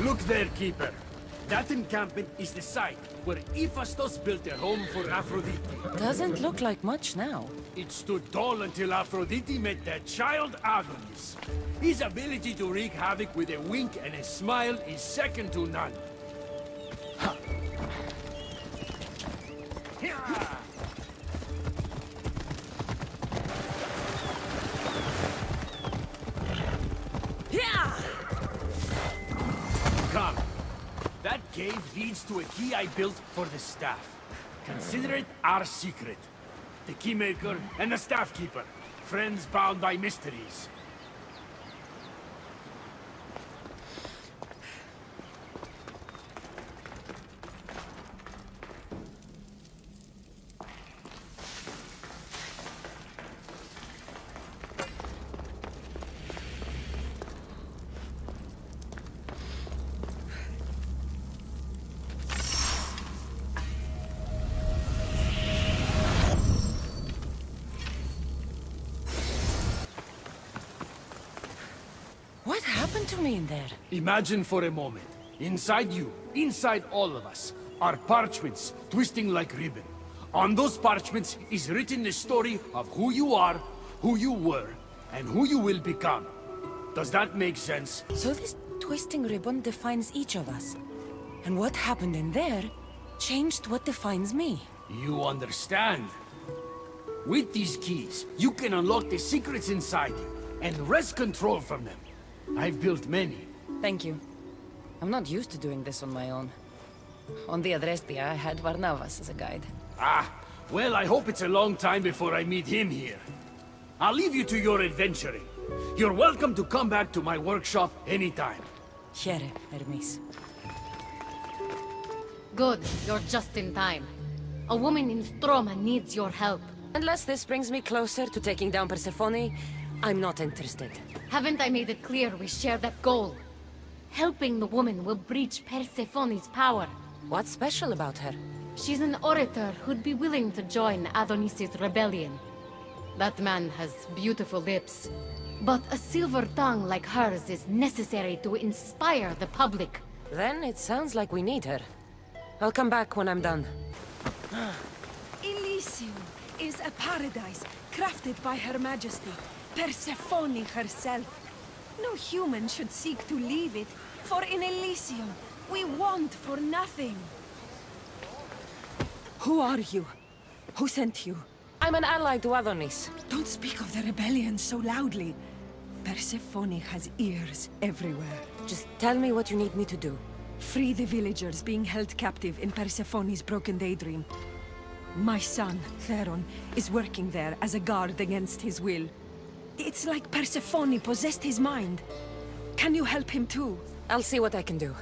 Look there, Keeper. That encampment is the site where Hephaestus built a home for Aphrodite. Doesn't look like much now. It stood tall until Aphrodite met that child Adonis. His ability to wreak havoc with a wink and a smile is second to none. Come. That cave leads to a key I built for the staff. Consider it our secret. The keymaker and the staff keeper. Friends bound by mysteries. What happened to me in there? Imagine for a moment, inside you, inside all of us, are parchments twisting like ribbon. On those parchments is written the story of who you are, who you were, and who you will become. Does that make sense? So this twisting ribbon defines each of us. And what happened in there changed what defines me. You understand? With these keys, you can unlock the secrets inside you, and wrest control from them. I've built many. Thank you. I'm not used to doing this on my own. On the Adrestia, I had Varnavas as a guide. Ah, well, I hope it's a long time before I meet him here. I'll leave you to your adventuring. You're welcome to come back to my workshop anytime. Here, Hermes. Good, you're just in time. A woman in Stroma needs your help. Unless this brings me closer to taking down Persefone, I'm not interested. Haven't I made it clear we share that goal? Helping the woman will breach Persephone's power. What's special about her? She's an orator who'd be willing to join Adonis's rebellion. That man has beautiful lips, but a silver tongue like hers is necessary to inspire the public. Then it sounds like we need her. I'll come back when I'm done. Elysium is a paradise crafted by Her Majesty, Persefone herself. No human should seek to leave it, for in Elysium, we want for nothing. Who are you? Who sent you? I'm an ally to Adonis. Don't speak of the rebellion so loudly. Persefone has ears everywhere. Just tell me what you need me to do. Free the villagers being held captive in Persephone's broken daydream. My son, Theron, is working there as a guard against his will. It's like Persefone possessed his mind. Can you help him too? I'll see what I can do.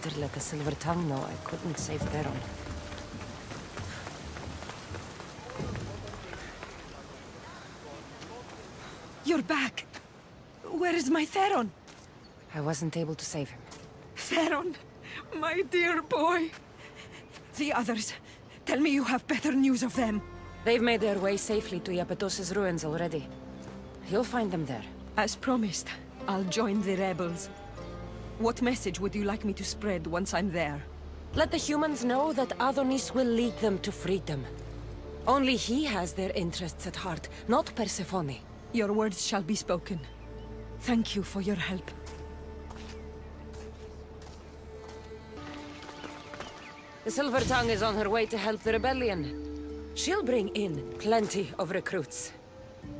better let the Silver Tongue know I couldn't save Theron. You're back! Where is my Theron? I wasn't able to save him. Theron! My dear boy! The others, tell me you have better news of them. They've made their way safely to Iapetos' ruins already. You'll find them there. As promised, I'll join the rebels. What message would you like me to spread once I'm there? Let the humans know that Adonis will lead them to freedom. Only he has their interests at heart, not Persefone. Your words shall be spoken. Thank you for your help. The Silver Tongue is on her way to help the rebellion. She'll bring in plenty of recruits.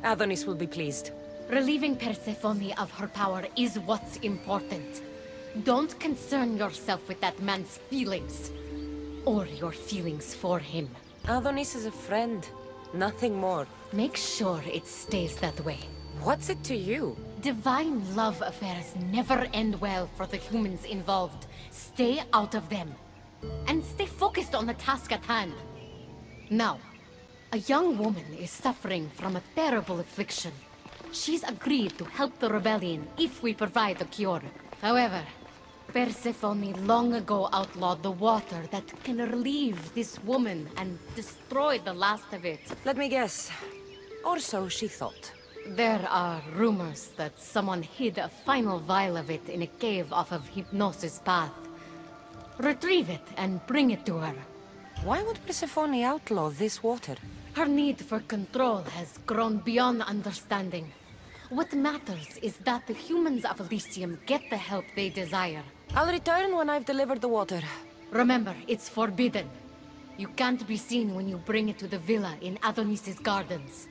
Adonis will be pleased. Relieving Persephone of her power is what's important. Don't concern yourself with that man's feelings. Or your feelings for him. Adonis is a friend, nothing more. Make sure it stays that way. What's it to you? Divine love affairs never end well for the humans involved. Stay out of them. And stay focused on the task at hand. Now, a young woman is suffering from a terrible affliction. She's agreed to help the rebellion if we provide the cure. However, Persefone long ago outlawed the water that can relieve this woman and destroy the last of it. Let me guess. Or so she thought. There are rumors that someone hid a final vial of it in a cave off of Hypnosis Path. Retrieve it and bring it to her. Why would Persefone outlaw this water? Her need for control has grown beyond understanding. What matters is that the humans of Elysium get the help they desire. I'll return when I've delivered the water. Remember, it's forbidden. You can't be seen when you bring it to the villa in Adonis's gardens.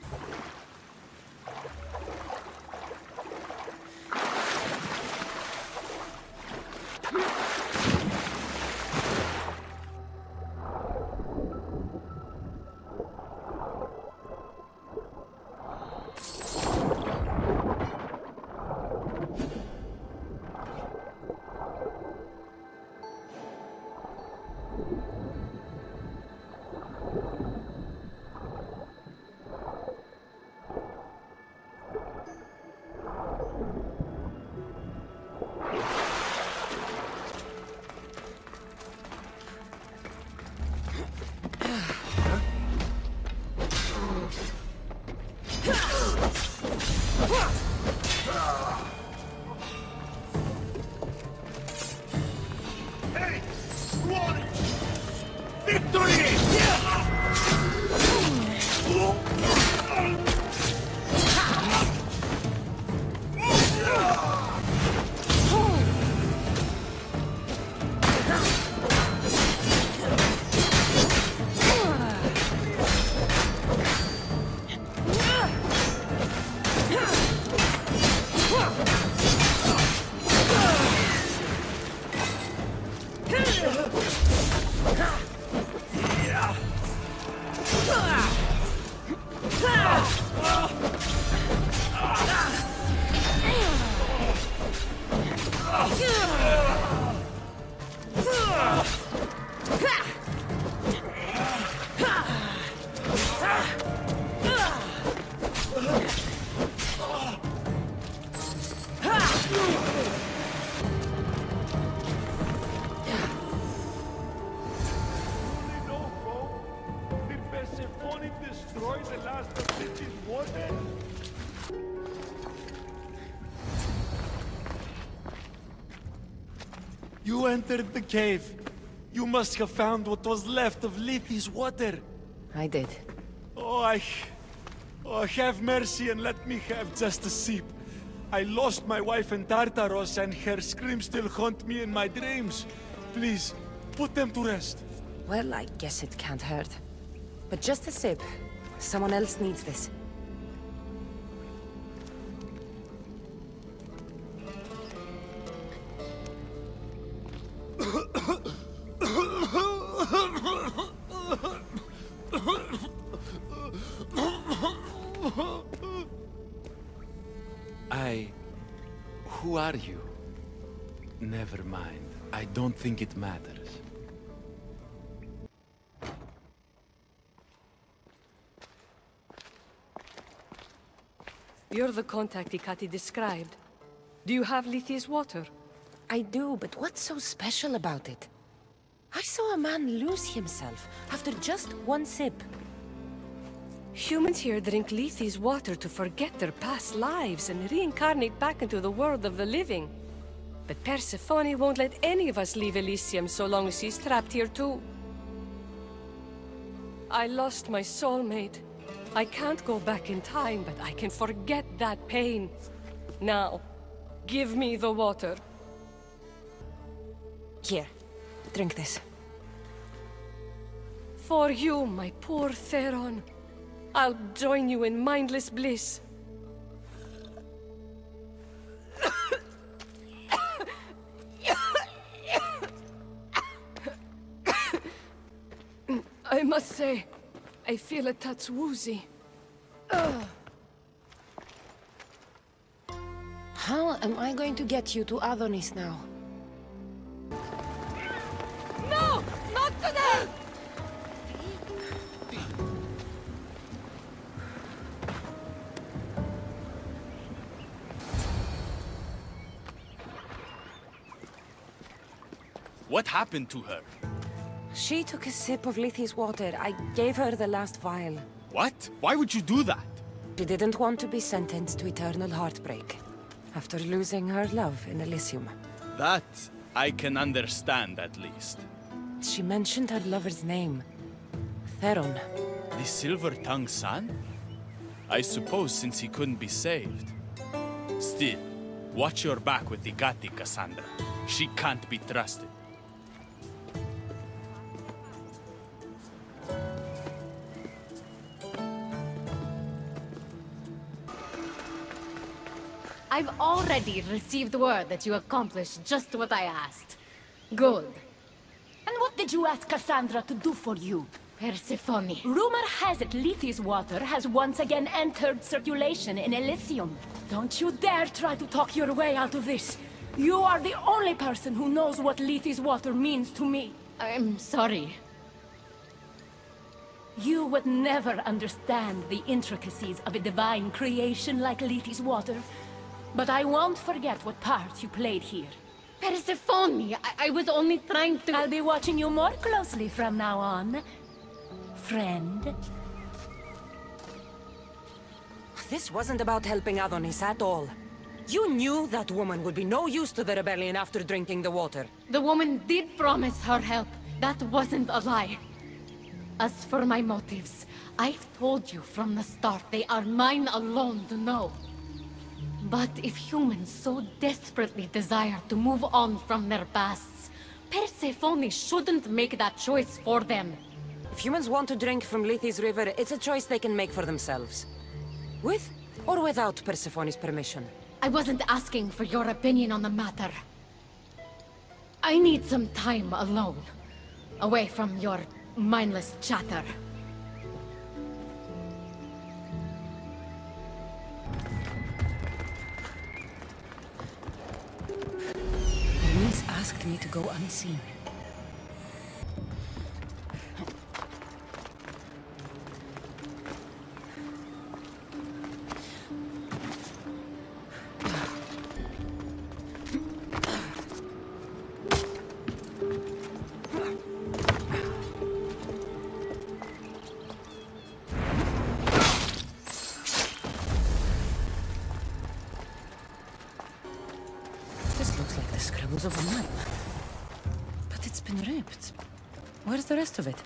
You entered the cave. You must have found what was left of Lethe's water. I did. Oh, have mercy and let me have just a sip. I lost my wife in Tartaros and her screams still haunt me in my dreams. Please, put them to rest. Well, I guess it can't hurt. But just a sip. Someone else needs this. Who are you? Never mind. I don't think it matters. You're the contact Ikati described. Do you have Lithi's water? I do, but what's so special about it? I saw a man lose himself after just one sip. Humans here drink Lithi's water to forget their past lives and reincarnate back into the world of the living. But Persefone won't let any of us leave Elysium so long as she's trapped here too. I lost my soulmate. I can't go back in time, but I can forget that pain. Now, give me the water. Here, drink this. For you, my poor Theron. I'll join you in mindless bliss. I must say, I feel a touch woozy. How am I going to get you to Adonis now? No! Not today! What happened to her? She took a sip of Lithi's water. I gave her the last vial. What? Why would you do that? She didn't want to be sentenced to eternal heartbreak after losing her love in Elysium. That I can understand, at least. She mentioned her lover's name. Theron. The Silver-Tongued Son? I suppose since he couldn't be saved. Still, watch your back with Ikati, Kassandra. She can't be trusted. I've already received word that you accomplished just what I asked. Good. And what did you ask Kassandra to do for you? Persefone. Rumor has it Lithi's water has once again entered circulation in Elysium. Don't you dare try to talk your way out of this. You are the only person who knows what Lithi's water means to me. I'm sorry. You would never understand the intricacies of a divine creation like Lithi's water. But I won't forget what part you played here. Persefone, I was only trying to... I'll be watching you more closely from now on, friend. This wasn't about helping Adonis at all. You knew that woman would be no use to the rebellion after drinking the water. The woman did promise her help. That wasn't a lie. As for my motives, I've told you from the start they are mine alone to know. But if humans so desperately desire to move on from their pasts, Persefone shouldn't make that choice for them. If humans want to drink from Lithi's river, it's a choice they can make for themselves. With or without Persephone's permission. I wasn't asking for your opinion on the matter. I need some time alone, away from your mindless chatter. Hermes asked me to go unseen. Of a map. But it's been ripped. Where's the rest of it?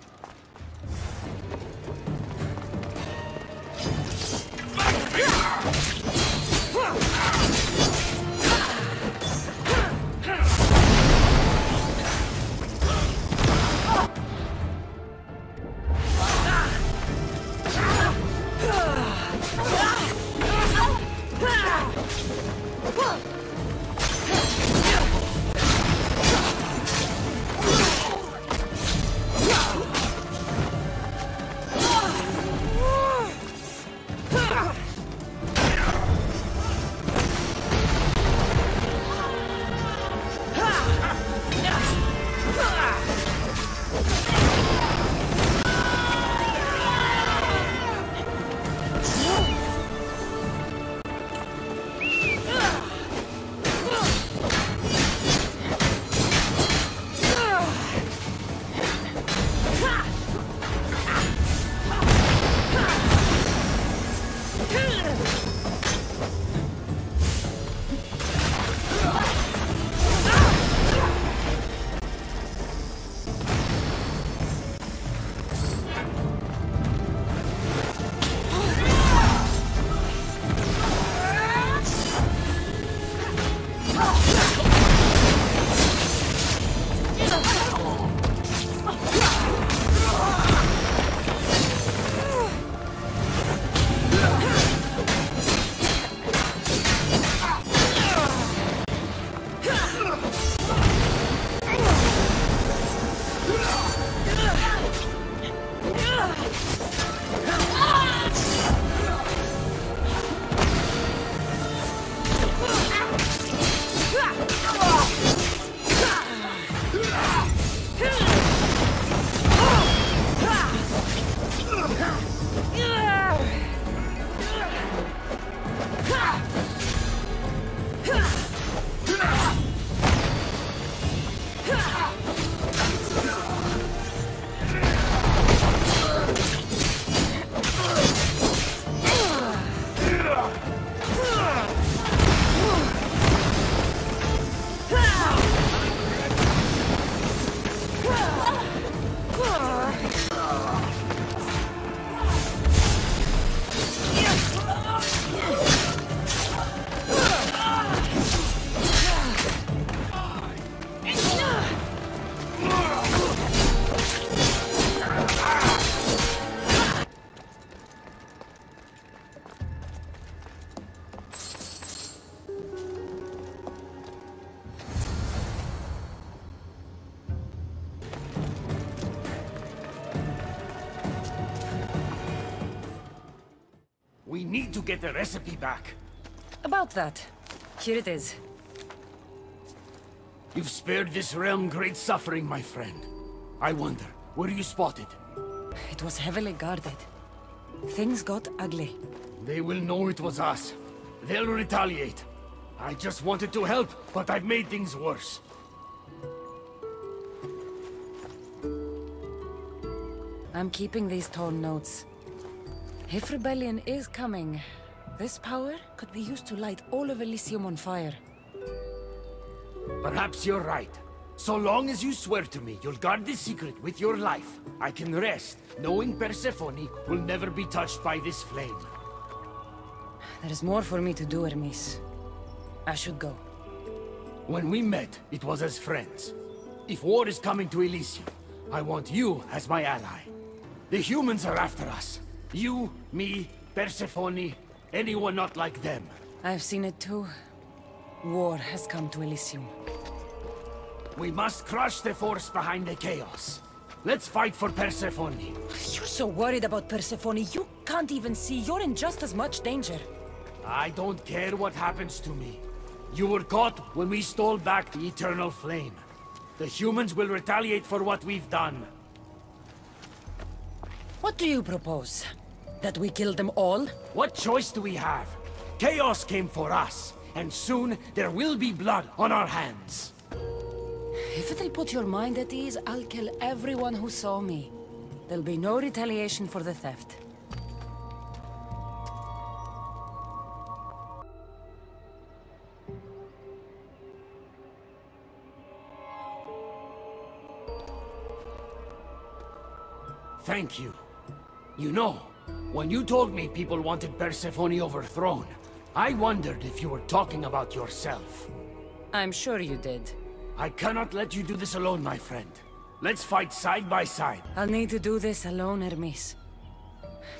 need to get the recipe back. About that. Here it is. You've spared this realm great suffering, my friend. I wonder, were you spotted? It was heavily guarded. Things got ugly. They will know it was us. They'll retaliate. I just wanted to help, but I've made things worse. I'm keeping these torn notes. If rebellion is coming, this power could be used to light all of Elysium on fire. Perhaps you're right. So long as you swear to me you'll guard this secret with your life, I can rest knowing Persefone will never be touched by this flame. There's more for me to do, Hermes. I should go. When we met, it was as friends. If war is coming to Elysium, I want you as my ally. The humans are after us. You, me, Persefone, anyone not like them. I've seen it too. War has come to Elysium. We must crush the force behind the chaos. Let's fight for Persefone. You're so worried about Persefone, you can't even see you're in just as much danger. I don't care what happens to me. You were caught when we stole back the Eternal Flame. The humans will retaliate for what we've done. What do you propose? That we kill them all? What choice do we have? Chaos came for us, and soon there will be blood on our hands. If it'll put your mind at ease, I'll kill everyone who saw me. There'll be no retaliation for the theft. Thank you. You know, when you told me people wanted Persefone overthrown, I wondered if you were talking about yourself. I'm sure you did. I cannot let you do this alone, my friend. Let's fight side by side. I'll need to do this alone, Hermes.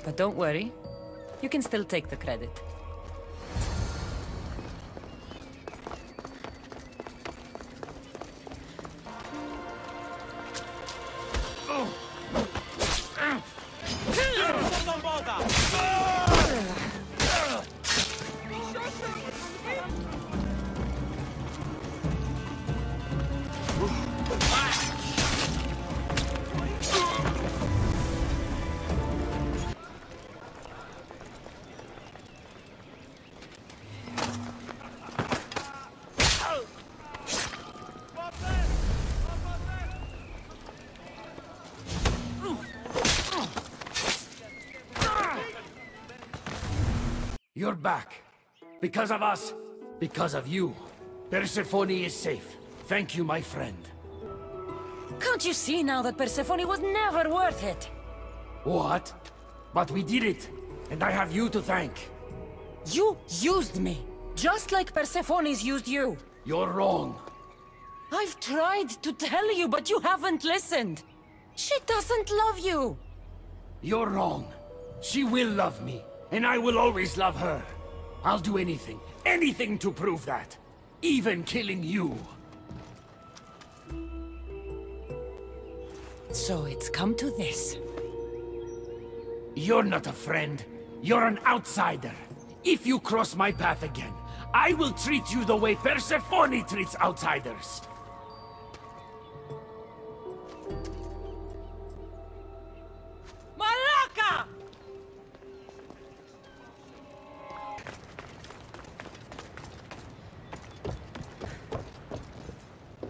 But don't worry. You can still take the credit. You're back. Because of us, because of you. Persefone is safe. Thank you, my friend. Can't you see now that Persefone was never worth it? What? But we did it, and I have you to thank. You used me, just like Persephone's used you. You're wrong. I've tried to tell you, but you haven't listened. She doesn't love you. You're wrong. She will love me, and I will always love her. I'll do anything, anything to prove that. Even killing you. So it's come to this. You're not a friend. You're an outsider. If you cross my path again, I will treat you the way Persefone treats outsiders. Malaka!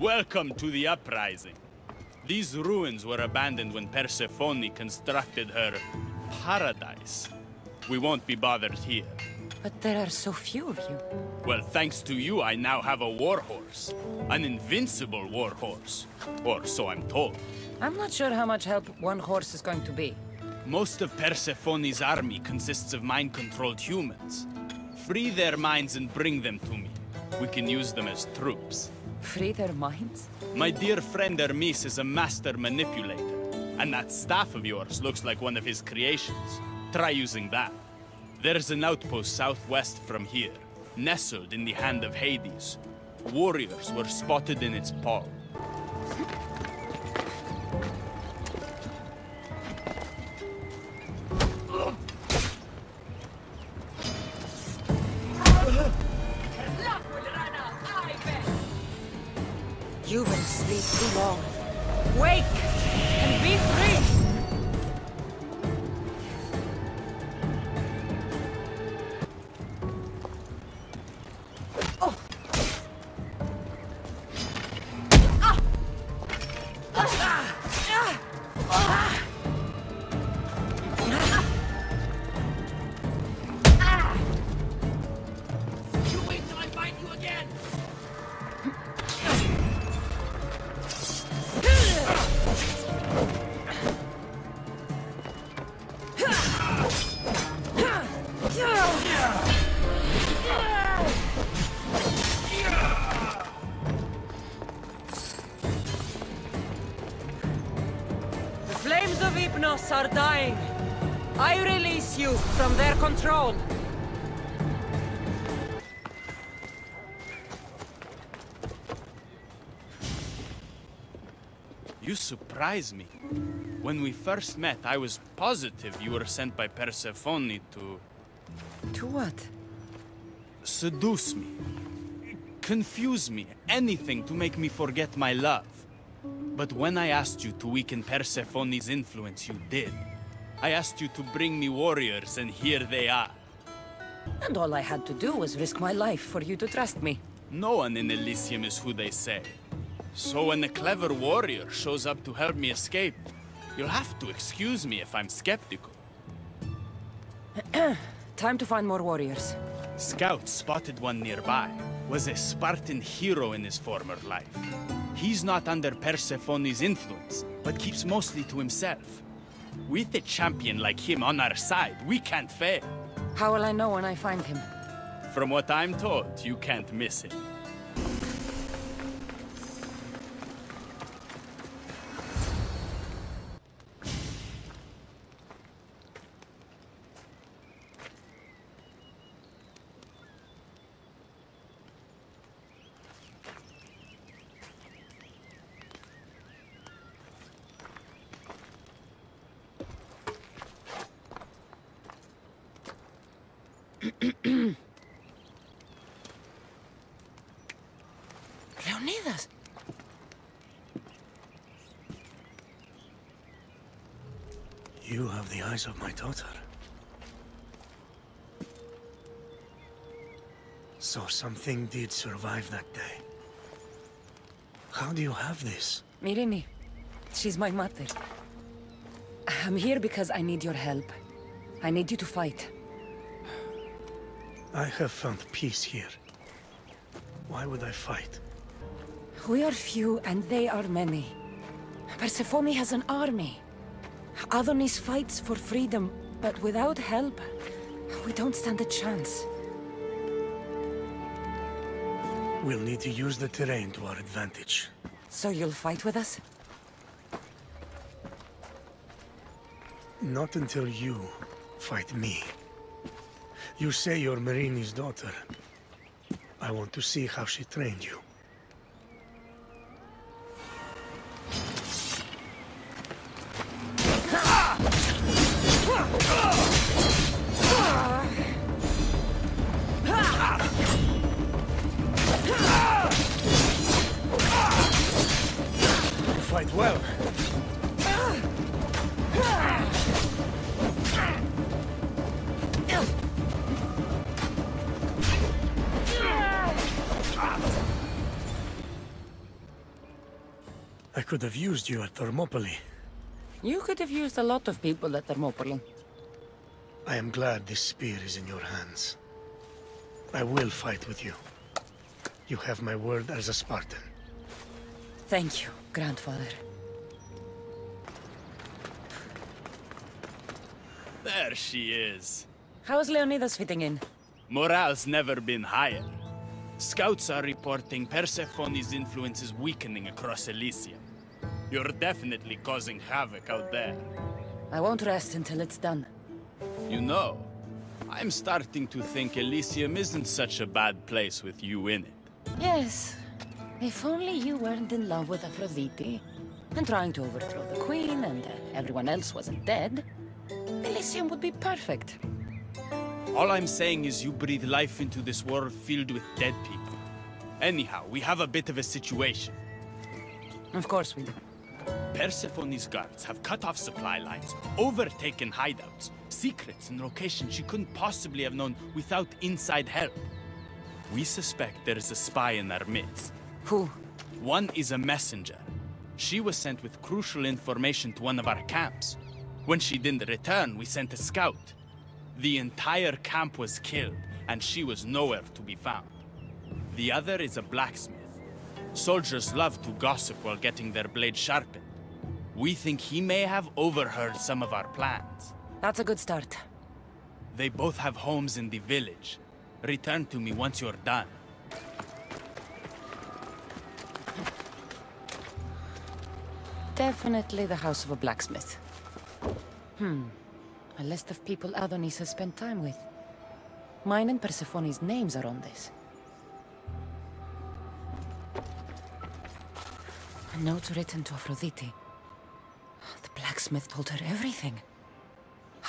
Welcome to the uprising. These ruins were abandoned when Persefone constructed her paradise. We won't be bothered here. But there are so few of you. Well, thanks to you, I now have a warhorse. An invincible warhorse. Or so I'm told. I'm not sure how much help one horse is going to be. Most of Persephone's army consists of mind-controlled humans. Free their minds and bring them to me. We can use them as troops. Free their minds? My dear friend Hermes is a master manipulator. And that staff of yours looks like one of his creations. Try using that. There's an outpost southwest from here, nestled in the hand of Hades. Warriors were spotted in its paw. You've been asleep too long. Wake and be free! Are dying. I release you from their control. You surprise me. When we first met, I was positive you were sent by Persefone to... To what? Seduce me. Confuse me. Anything to make me forget my love. But when I asked you to weaken Persephone's influence, you did. I asked you to bring me warriors, and here they are. And all I had to do was risk my life for you to trust me. No one in Elysium is who they say. So when a clever warrior shows up to help me escape, you'll have to excuse me if I'm skeptical. Time to find more warriors. Scouts spotted one nearby. Was a Spartan hero in his former life. He's not under Persephone's influence, but keeps mostly to himself. With a champion like him on our side, we can't fail. How will I know when I find him? From what I'm told, you can't miss him. Leonidas! You have the eyes of my daughter. So something did survive that day. How do you have this? Mirini. She's my mother. I'm here because I need your help. I need you to fight. I have found peace here. Why would I fight? We are few and they are many. Persefone has an army. Adonis fights for freedom, but without help, we don't stand a chance. We'll need to use the terrain to our advantage. So you'll fight with us? Not until you fight me. You say you're Marini's daughter. I want to see how she trained you. You fight well. I could have used you at Thermopylae. You could have used a lot of people at Thermopylae. I am glad this spear is in your hands. I will fight with you. You have my word as a Spartan. Thank you, grandfather. There she is. How's Leonidas fitting in? Morale's never been higher. Scouts are reporting Persephone's influence is weakening across Elysia. You're definitely causing havoc out there. I won't rest until it's done. You know, I'm starting to think Elysium isn't such a bad place with you in it. Yes. If only you weren't in love with Aphrodite, and trying to overthrow the queen, and everyone else wasn't dead, Elysium would be perfect. All I'm saying is you breathe life into this world filled with dead people. Anyhow, we have a bit of a situation. Of course we do. Persephone's guards have cut off supply lines, overtaken hideouts, secrets and locations she couldn't possibly have known without inside help. We suspect there is a spy in our midst. Who? One is a messenger. She was sent with crucial information to one of our camps. When she didn't return, we sent a scout. The entire camp was killed, and she was nowhere to be found. The other is a blacksmith. Soldiers love to gossip while getting their blades sharpened. We think he may have overheard some of our plans. That's a good start. They both have homes in the village. Return to me once you're done. Definitely the house of a blacksmith. A list of people Adonis has spent time with. Mine and Persephone's names are on this. A note written to Aphrodite. The blacksmith told her everything.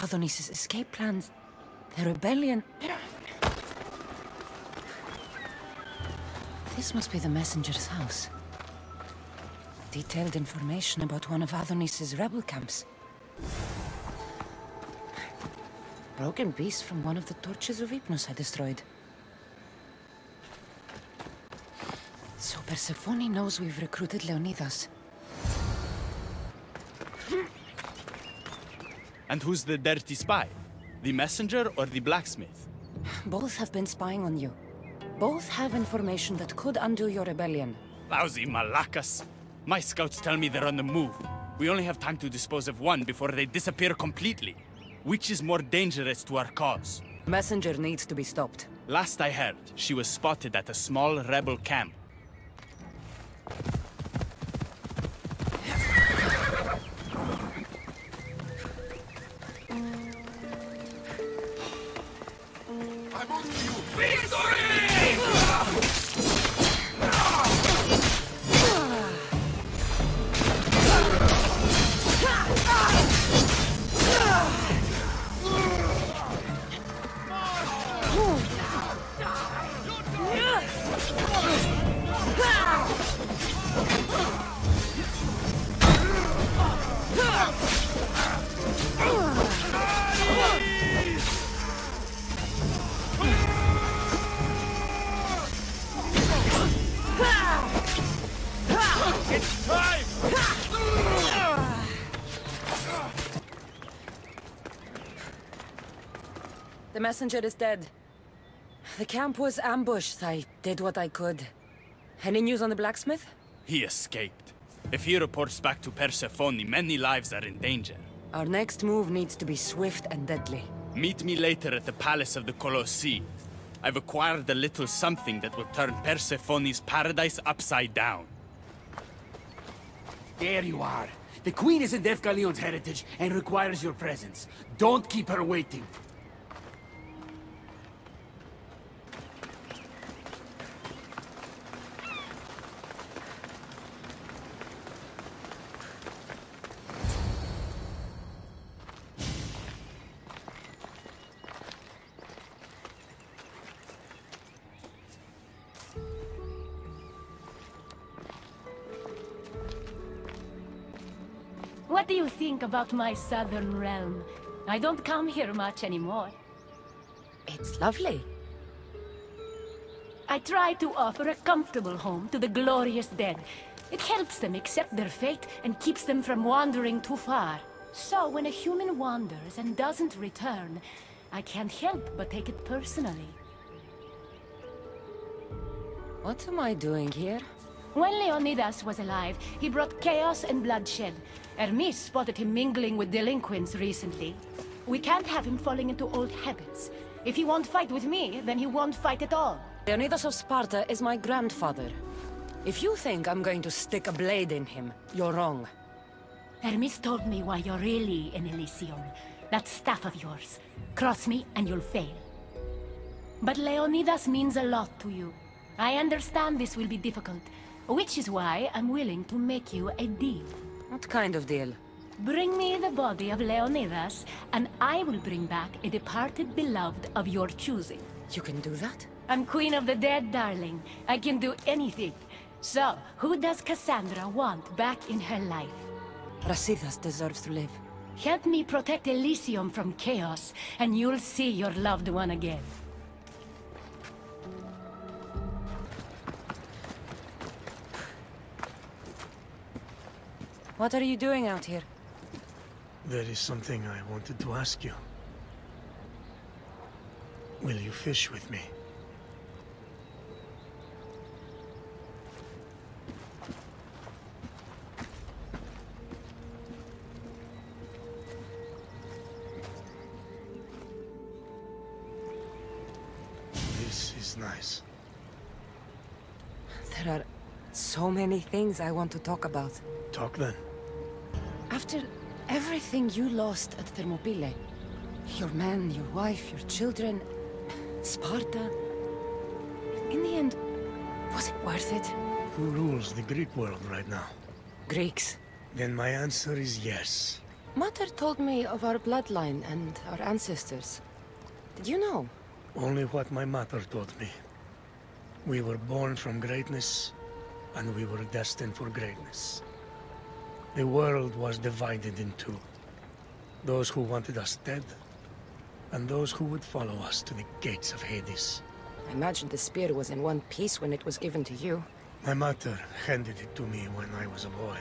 Adonis's escape plans, the rebellion. This must be the messenger's house. Detailed information about one of Adonis's rebel camps. Broken piece from one of the torches of Hypnos I destroyed. So Persephone knows we've recruited Leonidas. And who's the dirty spy? The messenger or the blacksmith? Both have been spying on you. Both have information that could undo your rebellion. Lousy Malakas. My scouts tell me they're on the move. We only have time to dispose of one before they disappear completely. Which is more dangerous to our cause? Messenger needs to be stopped. Last I heard, she was spotted at a small rebel camp. The messenger is dead. The camp was ambushed. I did what I could. Any news on the blacksmith? He escaped. If he reports back to Persephone, many lives are in danger. Our next move needs to be swift and deadly. Meet me later at the palace of the Colossi. I've acquired a little something that will turn Persephone's paradise upside down. There you are. The queen is in Defgalion's heritage and requires your presence. Don't keep her waiting. What do you think about my southern realm? I don't come here much anymore. It's lovely. I try to offer a comfortable home to the glorious dead. It helps them accept their fate and keeps them from wandering too far. So when a human wanders and doesn't return, I can't help but take it personally. What am I doing here? When Leonidas was alive, he brought chaos and bloodshed. Hermes spotted him mingling with delinquents recently. We can't have him falling into old habits. If he won't fight with me, then he won't fight at all. Leonidas of Sparta is my grandfather. If you think I'm going to stick a blade in him, you're wrong. Hermes told me why you're really in Elysium. That staff of yours. Cross me and you'll fail. But Leonidas means a lot to you. I understand this will be difficult, which is why I'm willing to make you a deal. What kind of deal? Bring me the body of Leonidas, and I will bring back a departed beloved of your choosing. You can do that? I'm queen of the dead, darling. I can do anything. So, who does Kassandra want back in her life? Rasidas deserves to live. Help me protect Elysium from chaos, and you'll see your loved one again. What are you doing out here? There is something I wanted to ask you. Will you fish with me? This is nice. There are so many things I want to talk about. Talk then. After everything you lost at Thermopylae, your men, your wife, your children, Sparta, in the end, was it worth it? Who rules the Greek world right now? Greeks. Then my answer is yes. Mater told me of our bloodline and our ancestors. Did you know? Only what my mother told me. We were born from greatness, and we were destined for greatness. The world was divided in two. Those who wanted us dead, and those who would follow us to the gates of Hades. I imagine the spear was in one piece when it was given to you. My mother handed it to me when I was a boy.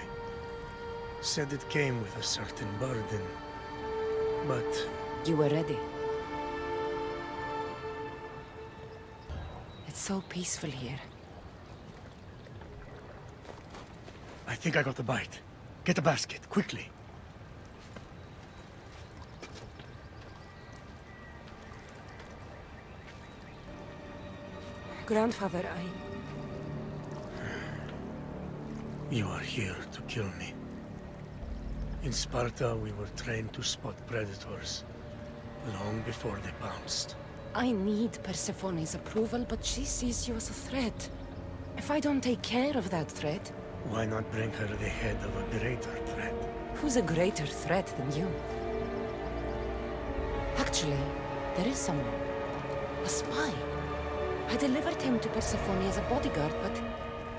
Said it came with a certain burden, but... You were ready. It's so peaceful here. I think I got the bite. Get a basket, quickly. Grandfather, You are here to kill me. In Sparta, we were trained to spot predators long before they pounced. I need Persephone's approval, but she sees you as a threat. If I don't take care of that threat... Why not bring her the head of a greater threat? Who's a greater threat than you? Actually, there is someone. A spy. I delivered him to Persephone as a bodyguard, but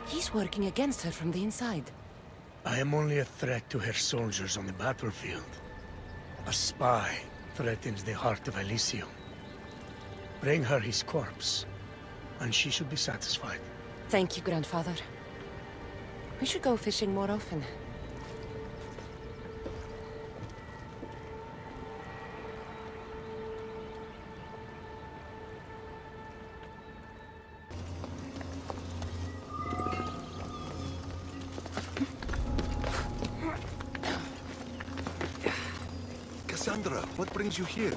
he's working against her from the inside. I am only a threat to her soldiers on the battlefield. A spy threatens the heart of Elysium. Bring her his corpse, and she should be satisfied. Thank you, Grandfather. We should go fishing more often. Kassandra, what brings you here?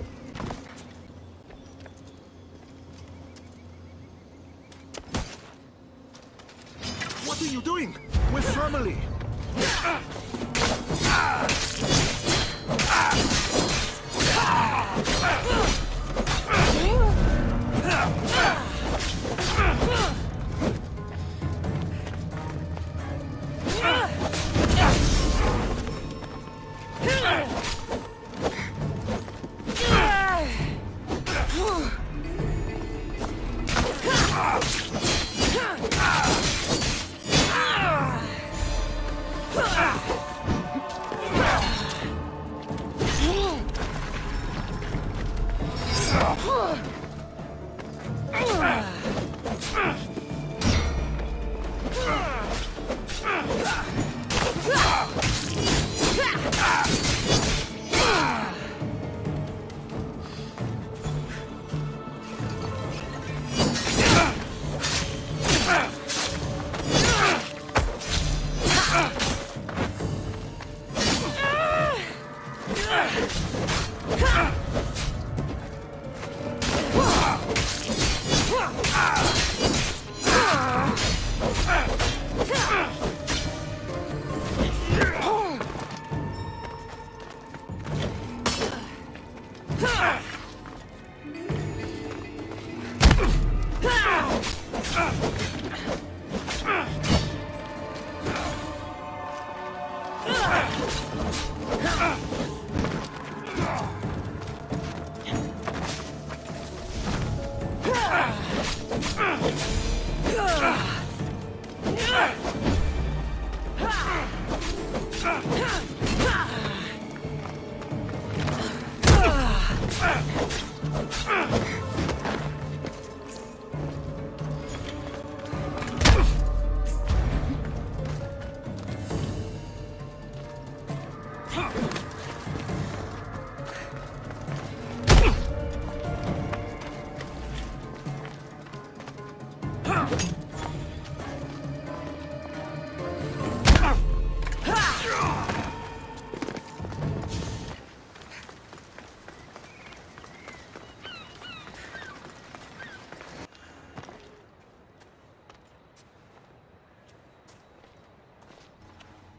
What are you doing? We're family!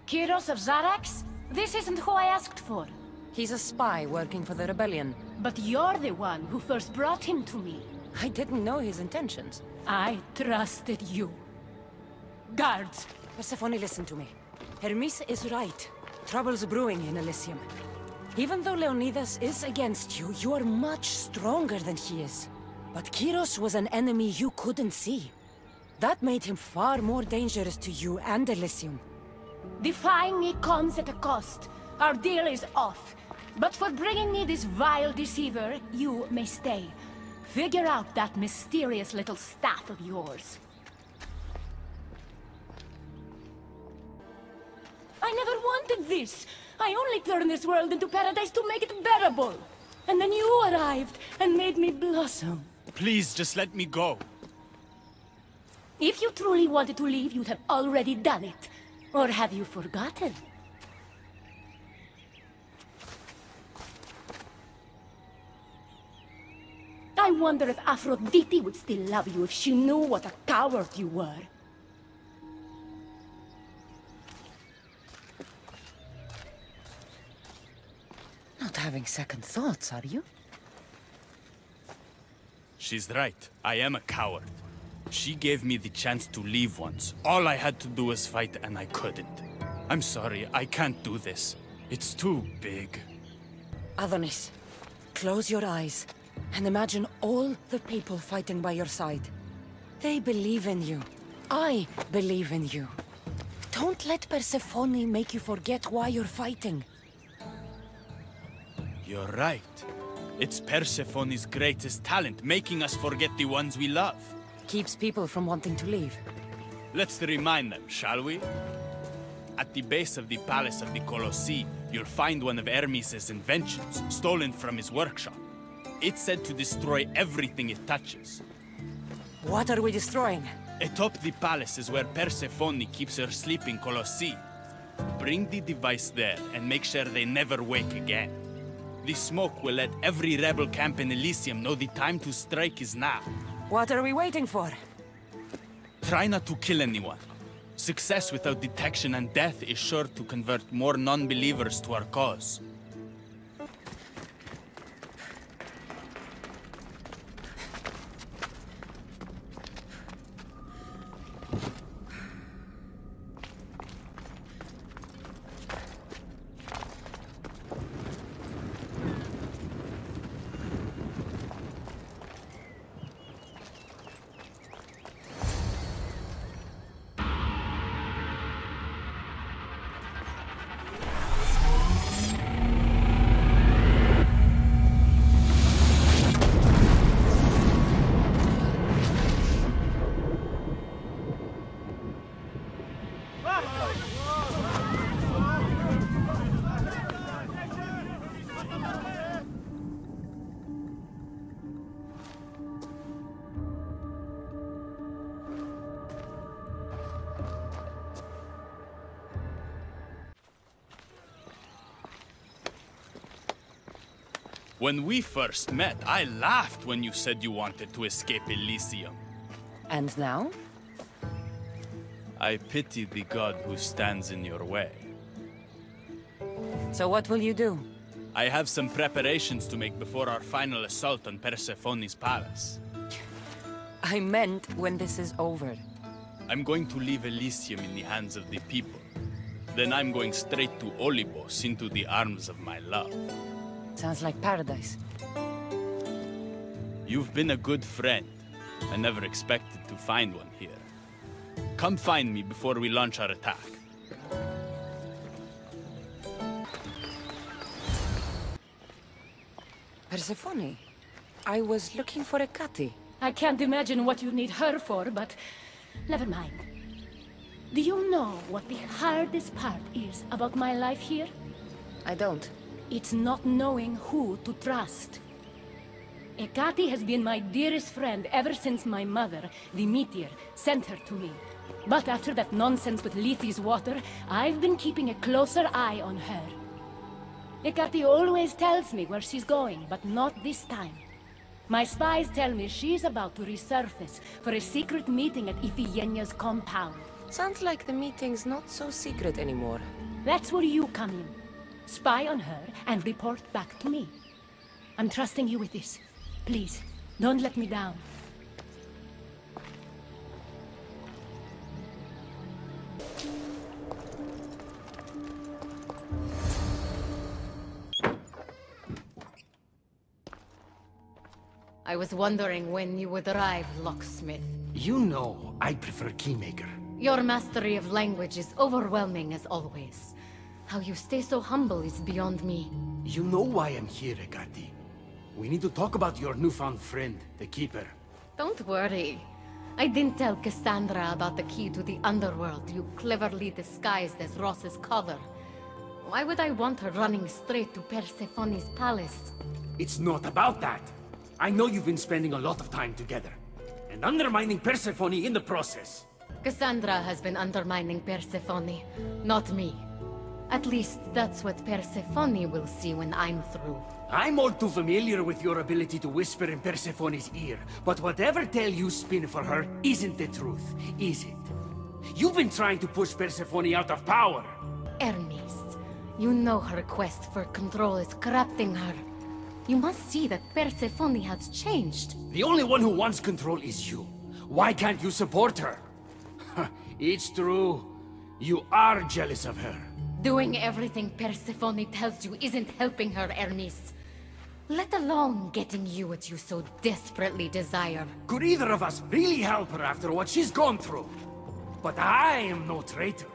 Kyros of Zarax? This isn't who I asked for. He's a spy working for the rebellion. But you're the one who first brought him to me. I didn't know his intentions. I trusted you. Guards! Persefone, listen to me. Hermes is right. Trouble's brewing in Elysium. Even though Leonidas is against you, you are much stronger than he is. But Kyros was an enemy you couldn't see. That made him far more dangerous to you and Elysium. Defying me comes at a cost. Our deal is off. But for bringing me this vile deceiver, you may stay. Figure out that mysterious little staff of yours. I never wanted this. I only turned this world into paradise to make it bearable. And then you arrived and made me blossom. Please, just let me go. If you truly wanted to leave, you'd have already done it. Or have you forgotten? I wonder if Aphrodite would still love you if she knew what a coward you were. Not having second thoughts, are you? She's right. I am a coward. She gave me the chance to leave once. All I had to do was fight, and I couldn't. I'm sorry, I can't do this. It's too big. Adonis, close your eyes and imagine all the people fighting by your side. They believe in you. I believe in you. Don't let Persefone make you forget why you're fighting. You're right. It's Persephone's greatest talent, making us forget the ones we love. Keeps people from wanting to leave. Let's remind them, shall we? At the base of the palace of the Colossi, you'll find one of Hermes' inventions, stolen from his workshop. It's said to destroy everything it touches. What are we destroying? Atop the palace is where Persephone keeps her sleeping Colossi. Bring the device there and make sure they never wake again. The smoke will let every rebel camp in Elysium know the time to strike is now. What are we waiting for? Try not to kill anyone. Success without detection and death is sure to convert more non-believers to our cause. When we first met, I laughed when you said you wanted to escape Elysium. And now? I pity the god who stands in your way. So what will you do? I have some preparations to make before our final assault on Persephone's palace. I meant when this is over. I'm going to leave Elysium in the hands of the people. Then I'm going straight to Olibos, into the arms of my love. Sounds like paradise. You've been a good friend. I never expected to find one here. Come find me before we launch our attack. Persefone. I was looking for a Kati. I can't imagine what you need her for, but never mind. Do you know what the hardest part is about my life here? I don't. It's not knowing who to trust. Ekati has been my dearest friend ever since my mother, the meteor, sent her to me. But after that nonsense with Lethe's water, I've been keeping a closer eye on her. Ekati always tells me where she's going, but not this time. My spies tell me she's about to resurface for a secret meeting at Iphigenia's compound. Sounds like the meeting's not so secret anymore. That's where you come in. Spy on her and report back to me. I'm trusting you with this. Please, don't let me down. I was wondering when you would arrive, locksmith. You know, I prefer keymaker. Your mastery of language is overwhelming as always. How you stay so humble is beyond me. You know why I'm here, Ekati. We need to talk about your newfound friend, the Keeper. Don't worry. I didn't tell Kassandra about the key to the underworld you cleverly disguised as Ross's cover. Why would I want her running straight to Persephone's palace? It's not about that. I know you've been spending a lot of time together, and undermining Persephone in the process. Kassandra has been undermining Persephone, not me. At least that's what Persephone's will see when I'm through. I'm all too familiar with your ability to whisper in Persephone's ear, but whatever tale you spin for her isn't the truth, is it? You've been trying to push Persephone out of power. Hermes, you know her quest for control is corrupting her. You must see that Persefone has changed. The only one who wants control is you. Why can't you support her? It's true. You are jealous of her. Doing everything Persefone tells you isn't helping her, Hermes. Let alone getting you what you so desperately desire. Could either of us really help her after what she's gone through? But I am no traitor.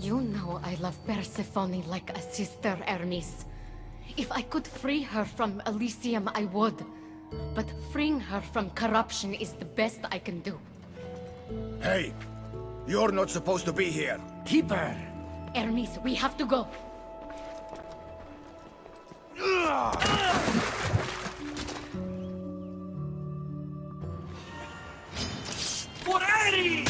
You know I love Persefone like a sister, Hermes. If I could free her from Elysium, I would. But freeing her from corruption is the best I can do. Hey, you're not supposed to be here. Keeper! Hermes, we have to go. For Eddie!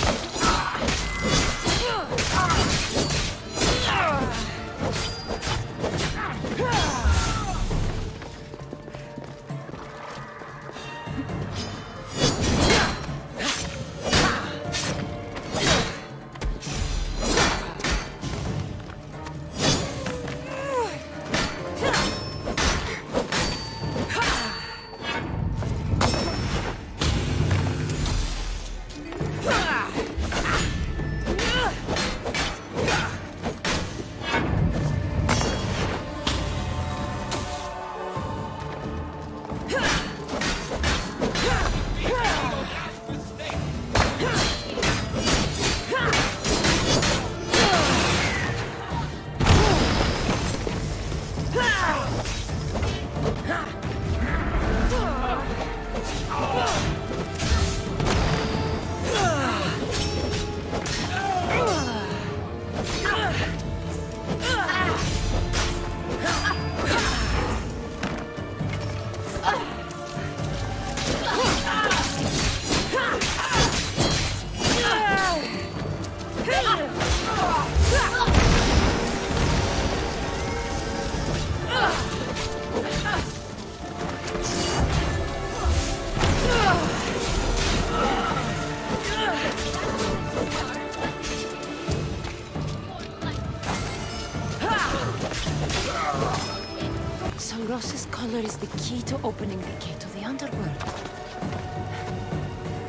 Ross's color is the key to opening the gate to the underworld.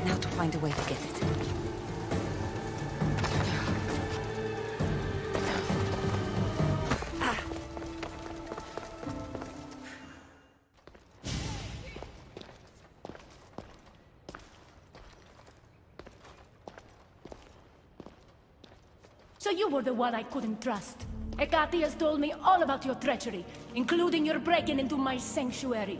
Now to find a way to get it. So you were the one I couldn't trust. Ekati has told me all about your treachery, including your breaking into my sanctuary.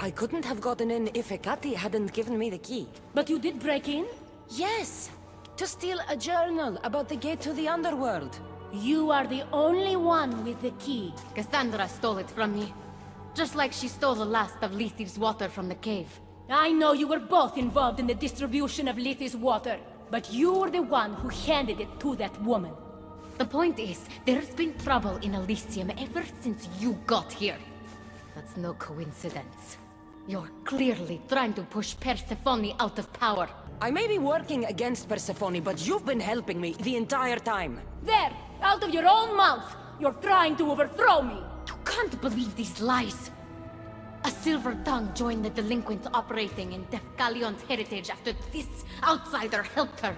I couldn't have gotten in if Hecate hadn't given me the key. But you did break in? Yes! To steal a journal about the gate to the underworld. You are the only one with the key. Kassandra stole it from me. Just like she stole the last of Lethi's water from the cave. I know you were both involved in the distribution of Lethi's water, but you were the one who handed it to that woman. The point is, there's been trouble in Elysium ever since you got here. That's no coincidence. You're clearly trying to push Persefone out of power. I may be working against Persefone, but you've been helping me the entire time. There! Out of your own mouth! You're trying to overthrow me! You can't believe these lies! A silver tongue joined the delinquents operating in Defcalion's heritage after this outsider helped her.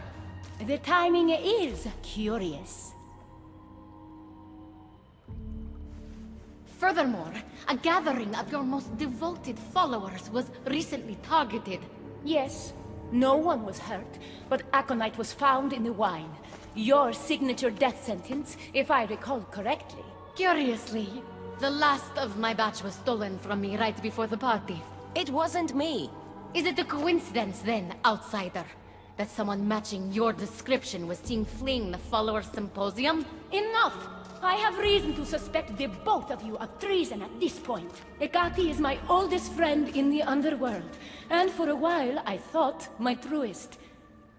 The timing is curious. Furthermore, a gathering of your most devoted followers was recently targeted. Yes, no one was hurt, but aconite was found in the wine. Your signature death sentence, if I recall correctly. Curiously, the last of my batch was stolen from me right before the party. It wasn't me. Is it a coincidence then, outsider, that someone matching your description was seen fleeing the followers' symposium? Enough! I have reason to suspect the both of you of treason at this point. Hecate is my oldest friend in the underworld, and for a while I thought my truest.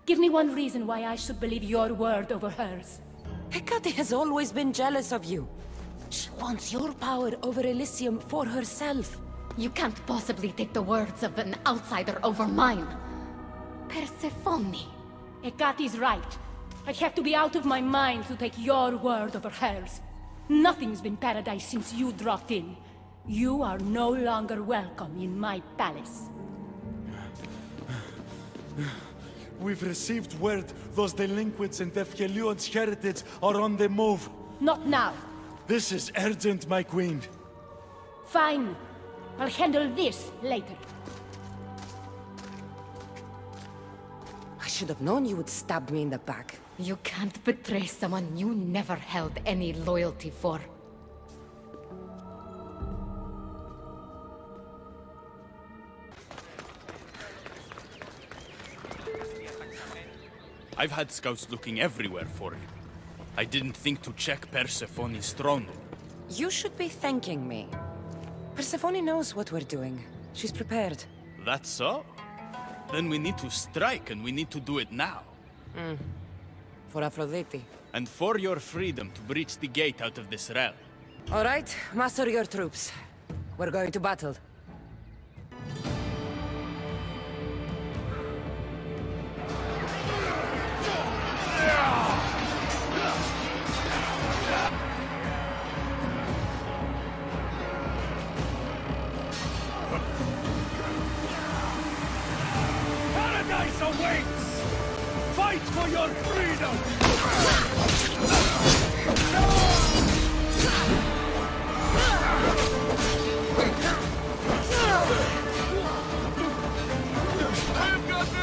Give me one reason why I should believe your word over hers. Hecate has always been jealous of you. She wants your power over Elysium for herself. You can't possibly take the words of an outsider over mine. Persefone. Hecate's right. I have to be out of my mind to take your word over hers. Nothing's been paradise since you dropped in. You are no longer welcome in my palace. We've received word those delinquents in Defcalion's heritage are on the move. Not now. This is urgent, my queen. Fine. I'll handle this later. I should have known you would stab me in the back. You can't betray someone you never held any loyalty for. I've had scouts looking everywhere for you. I didn't think to check Persephone's throne room. You should be thanking me. Persephone knows what we're doing. She's prepared. That's so? Then we need to strike, and we need to do it now. For Aphrodite. And for your freedom to breach the gate out of this realm. All right, muster your troops. We're going to battle. Paradise awaits! Fight for your freedom! I've got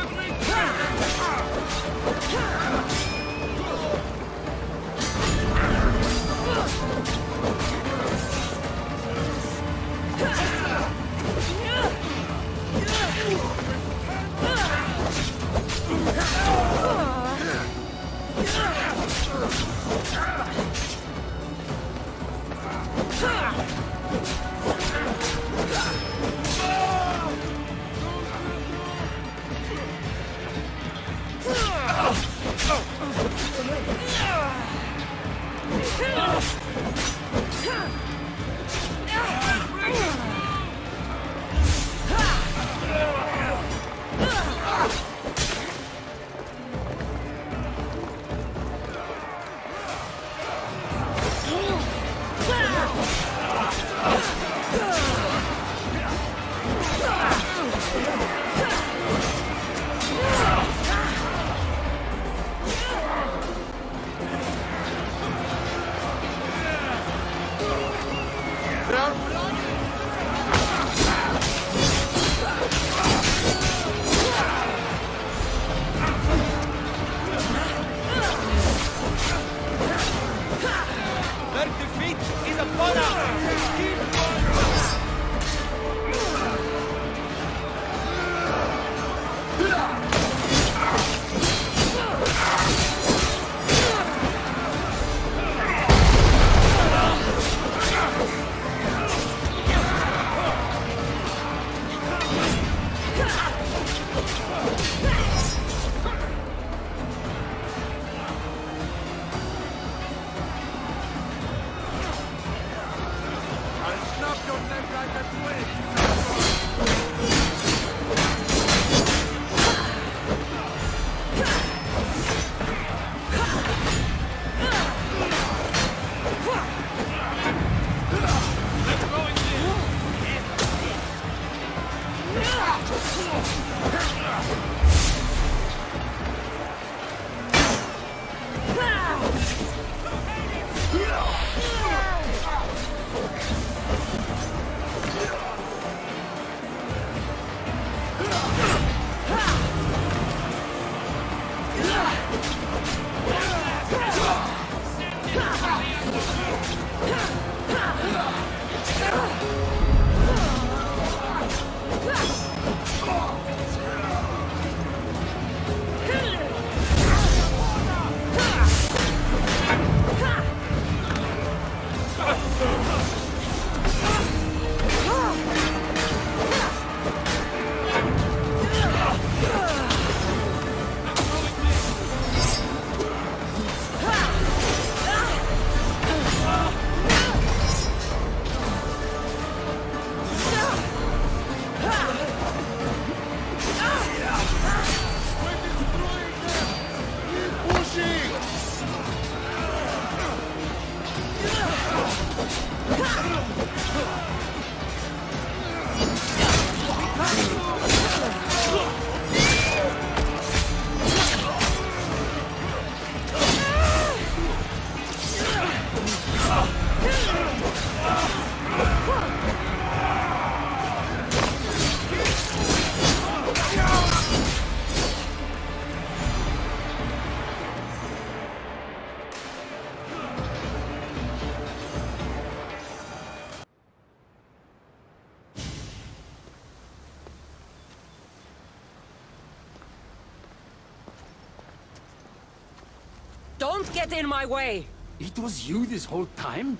Don't get in my way! It was you this whole time?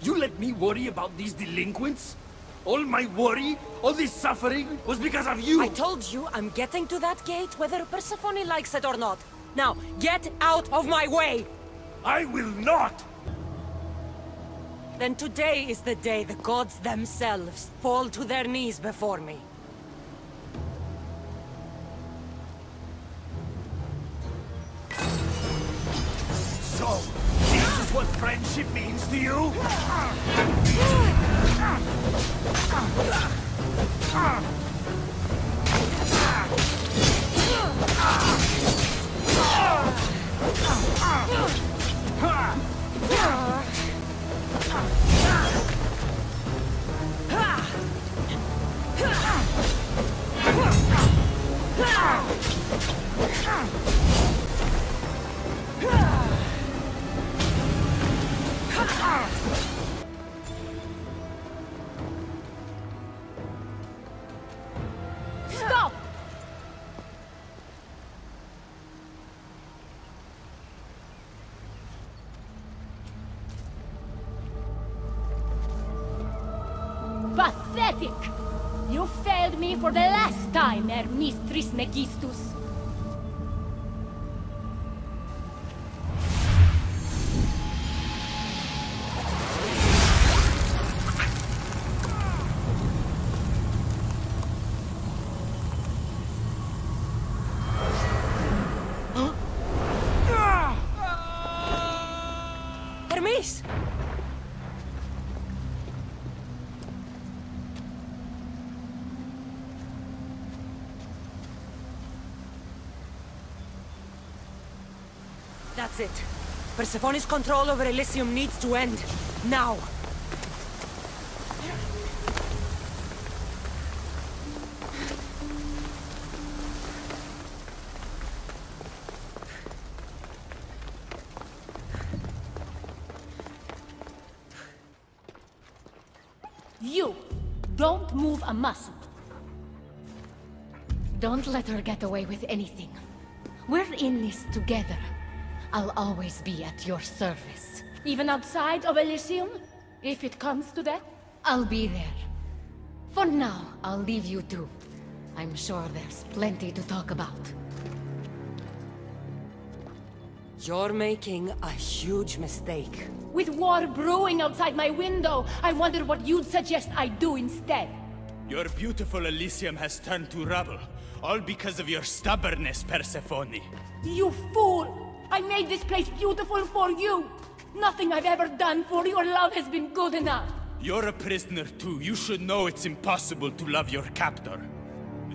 You let me worry about these delinquents? All my worry, all this suffering, was because of you! I told you I'm getting to that gate whether Persefone likes it or not. Now, get out of my way! I will not! Then today is the day the gods themselves fall to their knees before me. So, this is what friendship means to you? Stop! Pathetic! You failed me for the last time, Mistris Megistus. Hermes! That's it. Persephone's control over Elysium needs to end. Now! You! Don't move a muscle. Don't let her get away with anything. We're in this together. I'll always be at your service. Even outside of Elysium? If it comes to that? I'll be there. For now, I'll leave you two. I'm sure there's plenty to talk about. You're making a huge mistake. With war brewing outside my window, I wondered what you'd suggest I do instead. Your beautiful Elysium has turned to rubble, all because of your stubbornness, Persephone. You fool! I made this place beautiful for you! Nothing I've ever done for your love has been good enough! You're a prisoner too. You should know it's impossible to love your captor.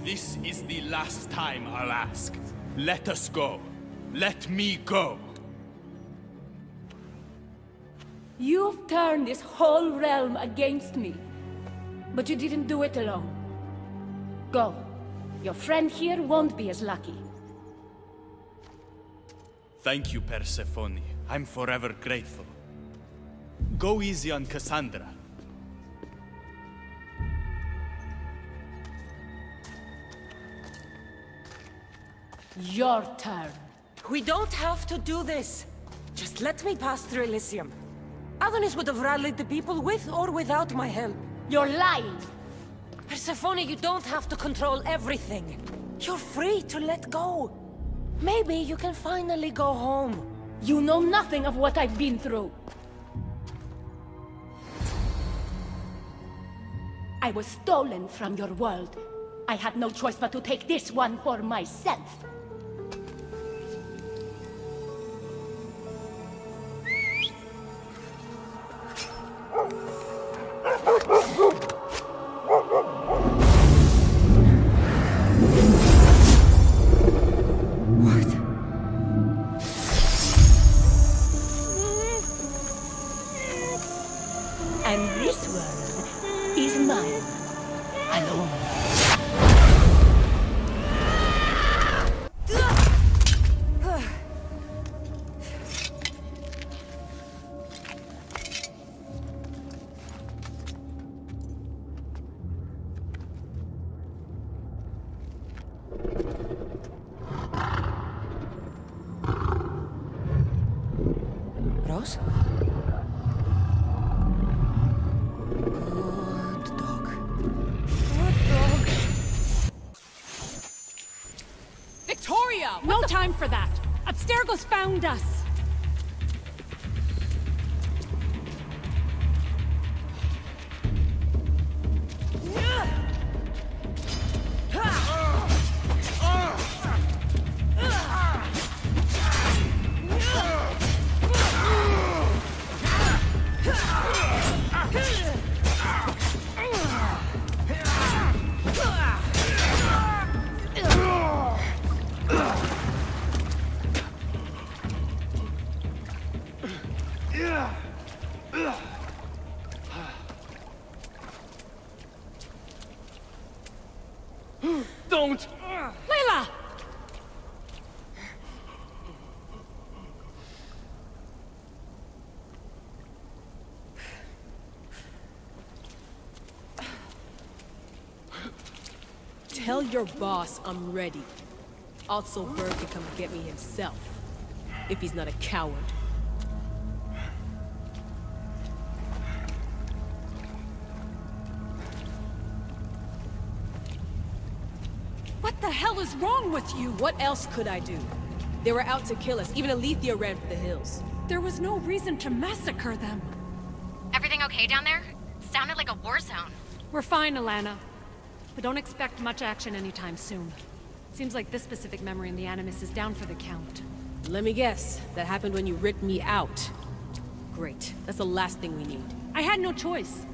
This is the last time I'll ask. Let us go. Let me go. You've turned this whole realm against me. But you didn't do it alone. Go. Your friend here won't be as lucky. Thank you, Persefone. I'm forever grateful. Go easy on Kassandra. Your turn. We don't have to do this. Just let me pass through Elysium. Adonis would have rallied the people with or without my help. You're lying! Persephone, you don't have to control everything. You're free to let go. Maybe you can finally go home. You know nothing of what I've been through. I was stolen from your world. I had no choice but to take this one for myself. And this world is mine, alone. Rose? No time for that! Abstergo's found us! Don't! Layla! Tell your boss I'm ready. Also, Bird can come get me himself. If he's not a coward. What the hell is wrong with you? What else could I do? They were out to kill us. Even Elysia ran for the hills. There was no reason to massacre them. Everything okay down there? Sounded like a war zone. We're fine, Alana. But don't expect much action anytime soon. Seems like this specific memory in the Animus is down for the count. Let me guess. That happened when you ripped me out. Great. That's the last thing we need. I had no choice.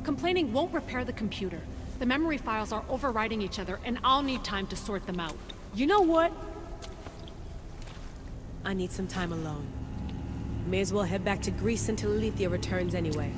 Complaining won't repair the computer. The memory files are overriding each other, and I'll need time to sort them out. You know what? I need some time alone. May as well head back to Greece until Elysia returns anyway.